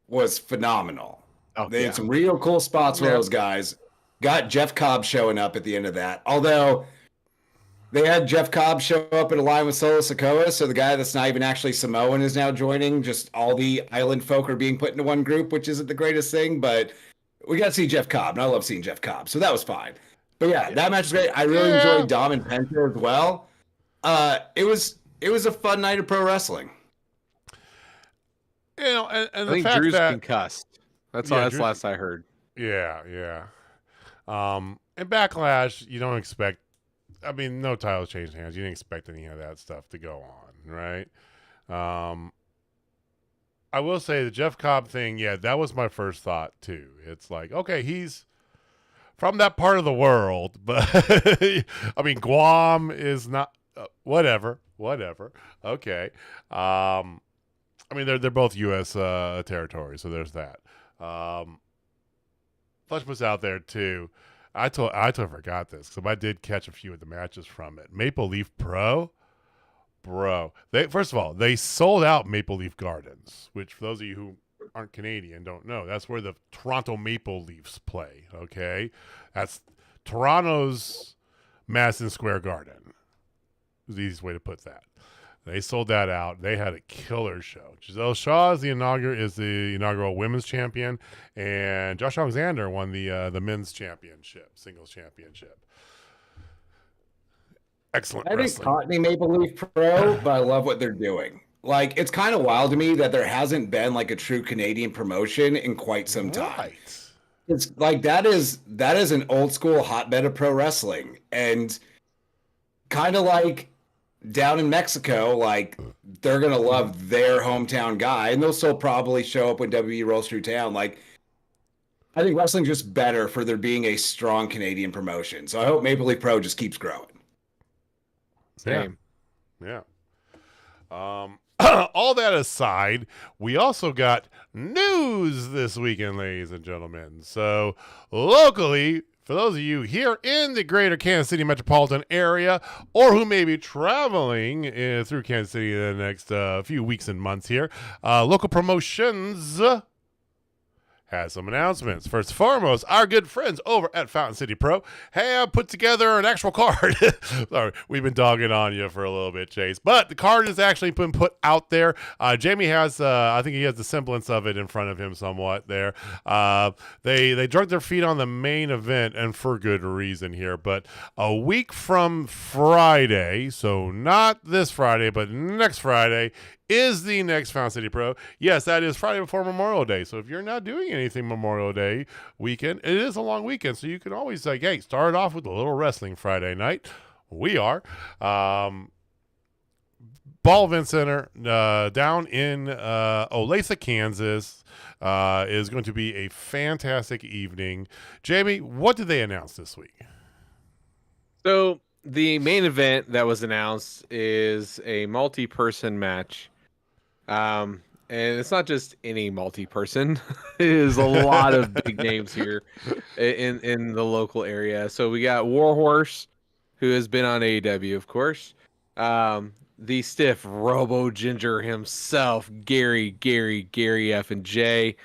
was phenomenal. They had some real cool spots for those guys. Got Jeff Cobb showing up at the end of that. Although they had Jeff Cobb show up in a line with Solo Sikoa, so the guy that's not even actually Samoan is now joining. Just all the island folk are being put into one group, which isn't the greatest thing, but we got to see Jeff Cobb, and I love seeing Jeff Cobb, so that was fine. But that match was great. I really enjoyed Dom and Penta as well. It was a fun night of pro wrestling. You know, and I the think fact Drew's that concussed. That's all. That's last I heard. Yeah. And Backlash, you don't expect. I mean, no titles changed hands. You didn't expect any of that stuff to go on, right? I will say the Jeff Cobb thing. Yeah, that was my first thought too. It's like, okay, he's from that part of the world, but I mean, Guam is not. Whatever. Okay. I mean, they're both U.S. territory, so there's that. Flesh was out there too. I totally forgot this because I did catch a few of the matches from it. Maple Leaf Pro, bro. First of all, they sold out Maple Leaf Gardens, which for those of you who aren't Canadian don't know, that's where the Toronto Maple Leafs play. Okay, that's Toronto's Madison Square Garden. Is the easiest way to put that. They sold that out. They had a killer show. Giselle Shaw is the inaugural women's champion, and Josh Alexander won the men's championship, singles championship. Excellent I wrestling. think caught me Maple Leaf Pro, but I love what they're doing. Like, it's kind of wild to me that there hasn't been like a true Canadian promotion in quite some time. Right. It's like that is an old school hotbed of pro wrestling, and kind of like down in Mexico, like they're gonna love their hometown guy, and they'll still probably show up when WWE rolls through town. Like, I think wrestling's just better for there being a strong Canadian promotion. So I hope Maple Leaf Pro just keeps growing. Same. Yeah. All that aside, we also got news this weekend, ladies and gentlemen. So locally, for those of you here in the greater Kansas City metropolitan area, or who may be traveling through Kansas City in the next few weeks and months here, local promotions has some announcements. First and foremost, our good friends over at Fountain City Pro have put together an actual card. Sorry, we've been dogging on you for a little bit, Chase, but the card has actually been put out there. Jamie has, I think he has the semblance of it in front of him somewhat there. They drug their feet on the main event, and for good reason here, but a week from Friday, so not this Friday, but next Friday, is the next Fountain City Pro. Yes, that is Friday before Memorial Day. So if you're not doing anything Memorial Day weekend, it is a long weekend. So you can always say, hey, start it off with a little wrestling Friday night. We are. Ball Event Center down in Olathe, Kansas is going to be a fantastic evening. Jamie, what did they announce this week? So the main event that was announced is a multi-person match. and it's not just any multi-person. It is a lot of big names here in the local area. So we got Warhorse, who has been on AEW, of course. The stiff Robo Ginger himself, Gary F and J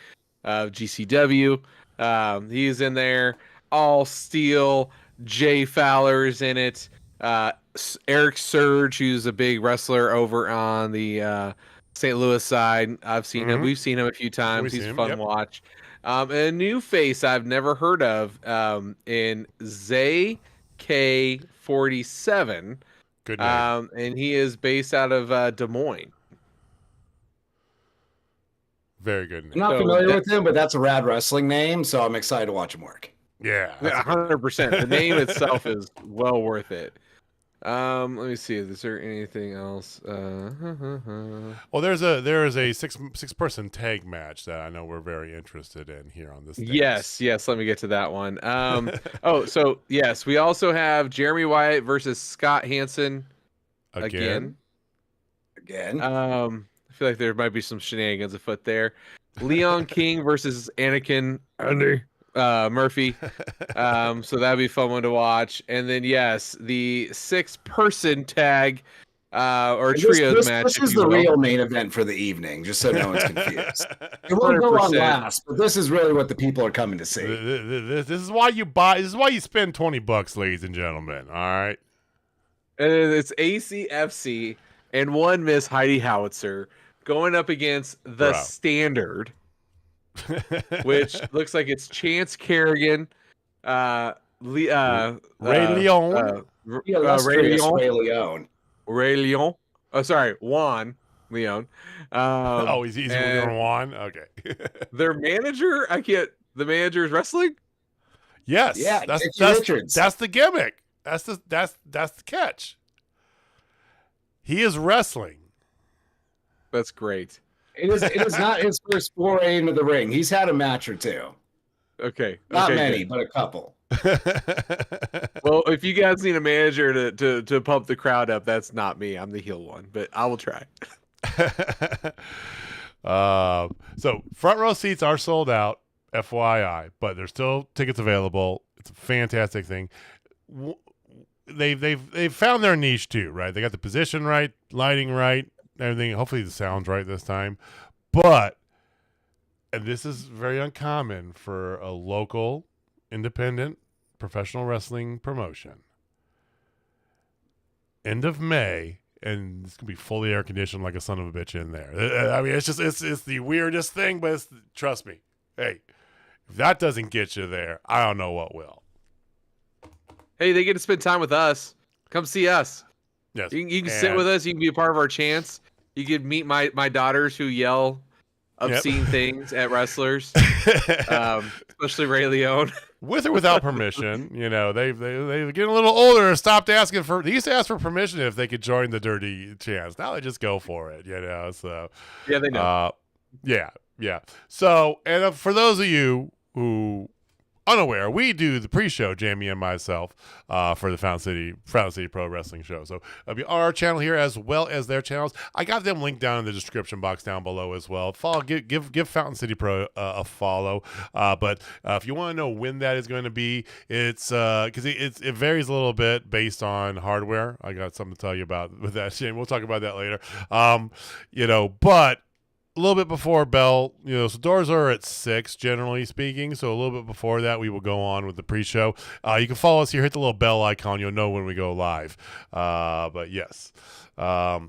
of GCW. He's in there. All Steel. Jay Fowler's in it. Eric Surge, who's a big wrestler over on the St. Louis side. I've seen him. We've seen him a few times. He's a fun watch. And a new face I've never heard of in ZK47. Good name. And he is based out of Des Moines. Very good name. I'm not familiar with him, but that's a rad wrestling name, so I'm excited to watch him work. Yeah, 100%. The name itself is well worth it. Let me see. Is there anything else? Well, there is a six person tag match that I know we're very interested in here on this. Yes. Let me get to that one. So yes, we also have Jeremy Wyatt versus Scott Hansen again. I feel like there might be some shenanigans afoot there. Leon King versus Anakin Murphy. So that'd be a fun one to watch. And then yes, the 6-person tag or trios match. This is the real main event for the evening, just so no one's confused. It won't go on last, but this is really what the people are coming to see. This is why you buy. This is why you spend $20, ladies and gentlemen. All right. And it's ACFC and one Miss Heidi Howitzer going up against the Standard. Which looks like it's Chance Kerrigan, Ray Leon. Ray Leon. Oh, sorry, Juan Leon. He's going Juan. Okay. Their manager, the manager is wrestling. Yes. Yeah. That's the gimmick. That's the catch. He is wrestling. That's great. It is not his first foray into the ring. He's had a match or two. Okay. Not many, but a couple. Well, if you guys need a manager to pump the crowd up, that's not me. I'm the heel one, but I will try. So front row seats are sold out, FYI, but there's still tickets available. It's a fantastic thing. They've found their niche too, right? They got the position right, lighting right, everything. Hopefully the sound's right this time. But, and this is very uncommon for a local, independent, professional wrestling promotion. End of May, and it's gonna be fully air conditioned like a son of a bitch in there. I mean, it's the weirdest thing, but trust me, hey, if that doesn't get you there, I don't know what will. Hey, they get to spend time with us. Come see us. Yes, you can sit with us. You can be a part of our chants. You can meet my daughters who yell obscene things at wrestlers, especially Ray Leon. With or without permission, they've getting a little older. Stopped asking for. They used to ask for permission if they could join the dirty chants. Now they just go for it. So yeah, they know. Yeah. So, and for those of you who unaware, we do the pre-show, Jamie and myself, for the Fountain City Pro Wrestling show. So it'll be on our channel here as well as their channels. I got them linked down in the description box down below as well. Follow, give Fountain City Pro a follow. But if you want to know when that is going to be, it's because it varies a little bit based on hardware. I got something to tell you about with that, Jamie. We'll talk about that later. But a little bit before bell, so doors are at 6, generally speaking. So a little bit before that, we will go on with the pre-show. You can follow us here, hit the little bell icon. You'll know when we go live. But yes, I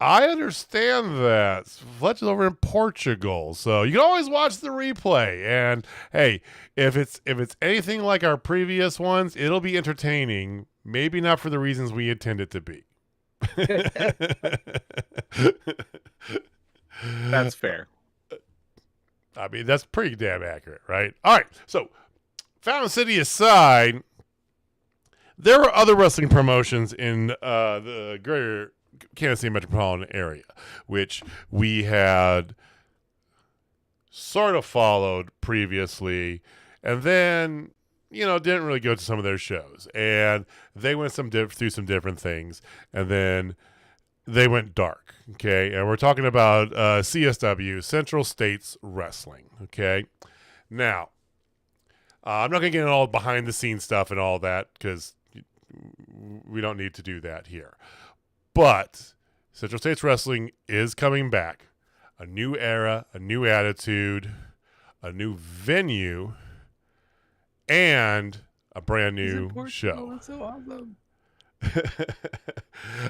understand that Fletch is over in Portugal, so you can always watch the replay. And hey, if it's anything like our previous ones, it'll be entertaining. Maybe not for the reasons we intend it to be. That's fair. I mean, that's pretty damn accurate, right? All right, so Fountain City aside, there are other wrestling promotions in the greater Kansas City metropolitan area, which we had sort of followed previously, and then, didn't really go to some of their shows. And they went through some different things, and then they went dark. Okay, and we're talking about CSW, Central States Wrestling. Okay, now I'm not going to get into all behind the scenes stuff and all that because we don't need to do that here. But Central States Wrestling is coming back. A new era, a new attitude, a new venue, and a brand new show. That's so awesome.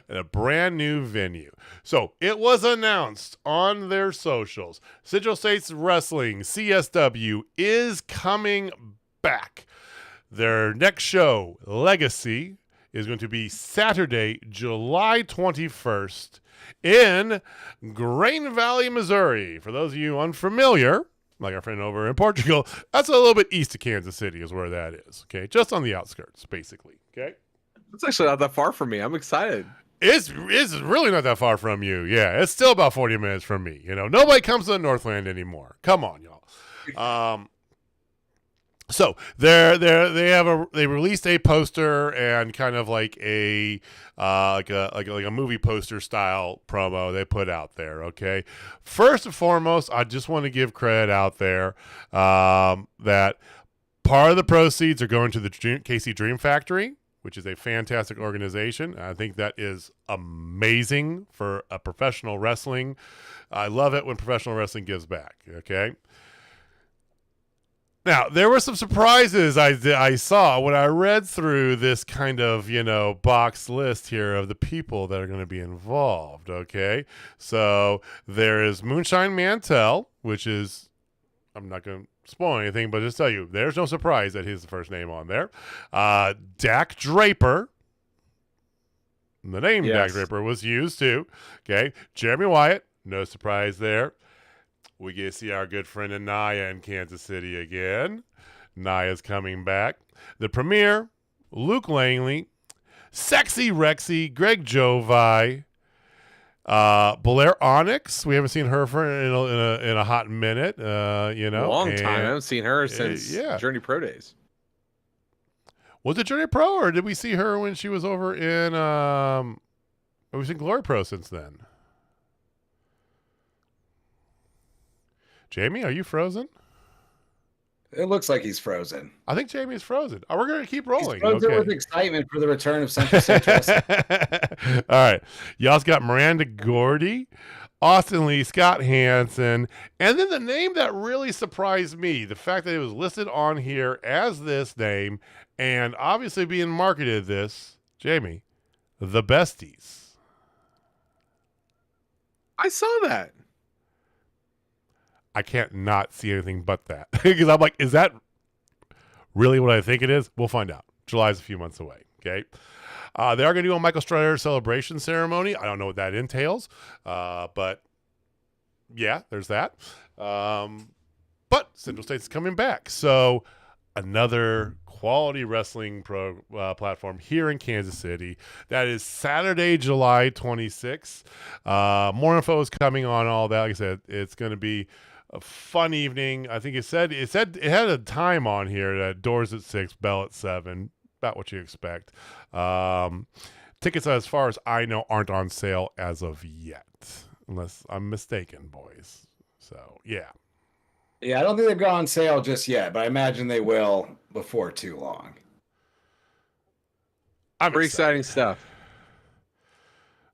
And a brand new venue. So it was announced on their socials. Central States Wrestling, CSW, is coming back. Their next show, Legacy, is going to be Saturday, July 21st in Grain Valley, Missouri. For those of you unfamiliar, like our friend over in Portugal, that's a little bit east of Kansas City is where that is. Okay, just on the outskirts, basically. Okay. It's actually not that far from me. I'm excited. It's really not that far from you. Yeah, it's still about 40 minutes from me. You know, nobody comes to the Northland anymore. Come on, y'all. So they released a poster and kind of like a movie poster style promo they put out there. Okay, first and foremost, I just want to give credit out there that part of the proceeds are going to the KC Dream Factory, which is a fantastic organization. I think that is amazing for a professional wrestling. I love it when professional wrestling gives back. Okay. Now, there were some surprises I saw when I read through this kind of, box list here of the people that are going to be involved, okay? So there is Moonshine Mantell, which is, I'm not going to spoil anything, but just tell you, there's no surprise that he's the first name on there. Dak Draper. The name Dak Draper was used too, okay? Jeremy Wyatt, no surprise there. We get to see our good friend Anaya in Kansas City again. Naya's coming back. The Premier, Luke Langley, Sexy Rexy, Greg Jovi, Blair Onyx. We haven't seen her for in a hot minute. Long time. I haven't seen her since Journey Pro days. Was it Journey Pro, or did we see her when she was over in? Have we seen Glory Pro since then? Jamie, are you frozen? It looks like he's frozen. I think Jamie's frozen. We're going to keep rolling. He's frozen with excitement for the return of Central States Wrestling. All right. Y'all's got Miranda Gordy, Austin Lee, Scott Hansen, and then the name that really surprised me, the fact that it was listed on here as this name and obviously being marketed this, Jamie, the Besties. I saw that. I can't not see anything but that because I'm like, is that really what I think it is? We'll find out. July's a few months away. Okay. They are going to do a Michael Strider celebration ceremony. I don't know what that entails. But yeah, there's that. But Central States is coming back. So another quality wrestling platform here in Kansas City. That is Saturday, July 26th. More info is coming on all that. Like I said, it's going to be a fun evening. I think it said it had a time on here that doors at 6, bell at 7. About what you expect. Tickets, as far as I know, aren't on sale as of yet, unless I'm mistaken, boys. So yeah. Yeah, I don't think they've gone on sale just yet, but I imagine they will before too long. Pretty exciting stuff.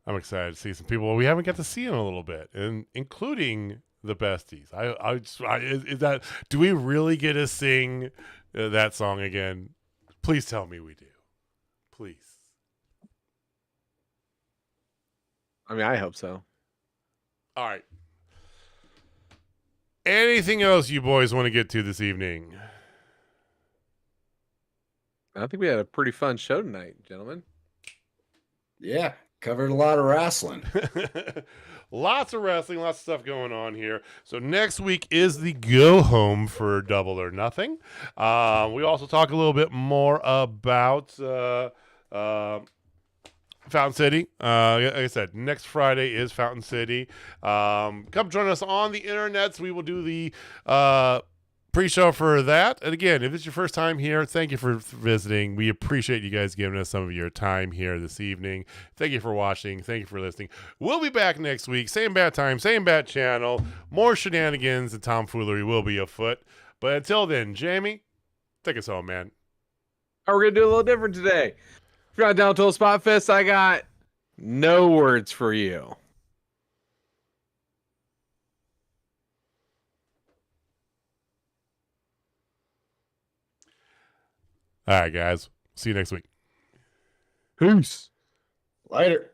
I'm excited to see some people we haven't got to see in a little bit, and including the Besties. Is that? Do we really get to sing that song again? Please tell me we do. Please. I mean, I hope so. All right. Anything else you boys want to get to this evening? I think we had a pretty fun show tonight, gentlemen. Yeah, covered a lot of wrestling. Lots of wrestling, lots of stuff going on here. So next week is the go home for Double or Nothing. We also talk a little bit more about Fountain City. Like I said, next Friday is Fountain City. Come join us on the internets. We will do the pre-show for that. And again, if it's your first time here, thank you for visiting. We appreciate you guys giving us some of your time here this evening. Thank you for watching. Thank you for listening. We'll be back next week. Same bat time, same bat channel. More shenanigans and tomfoolery will be afoot. But until then, Jamie, take us home, man. We're going to do a little different today. If you're not down till Spotfest, I got no words for you. All right, guys. See you next week. Peace. Later.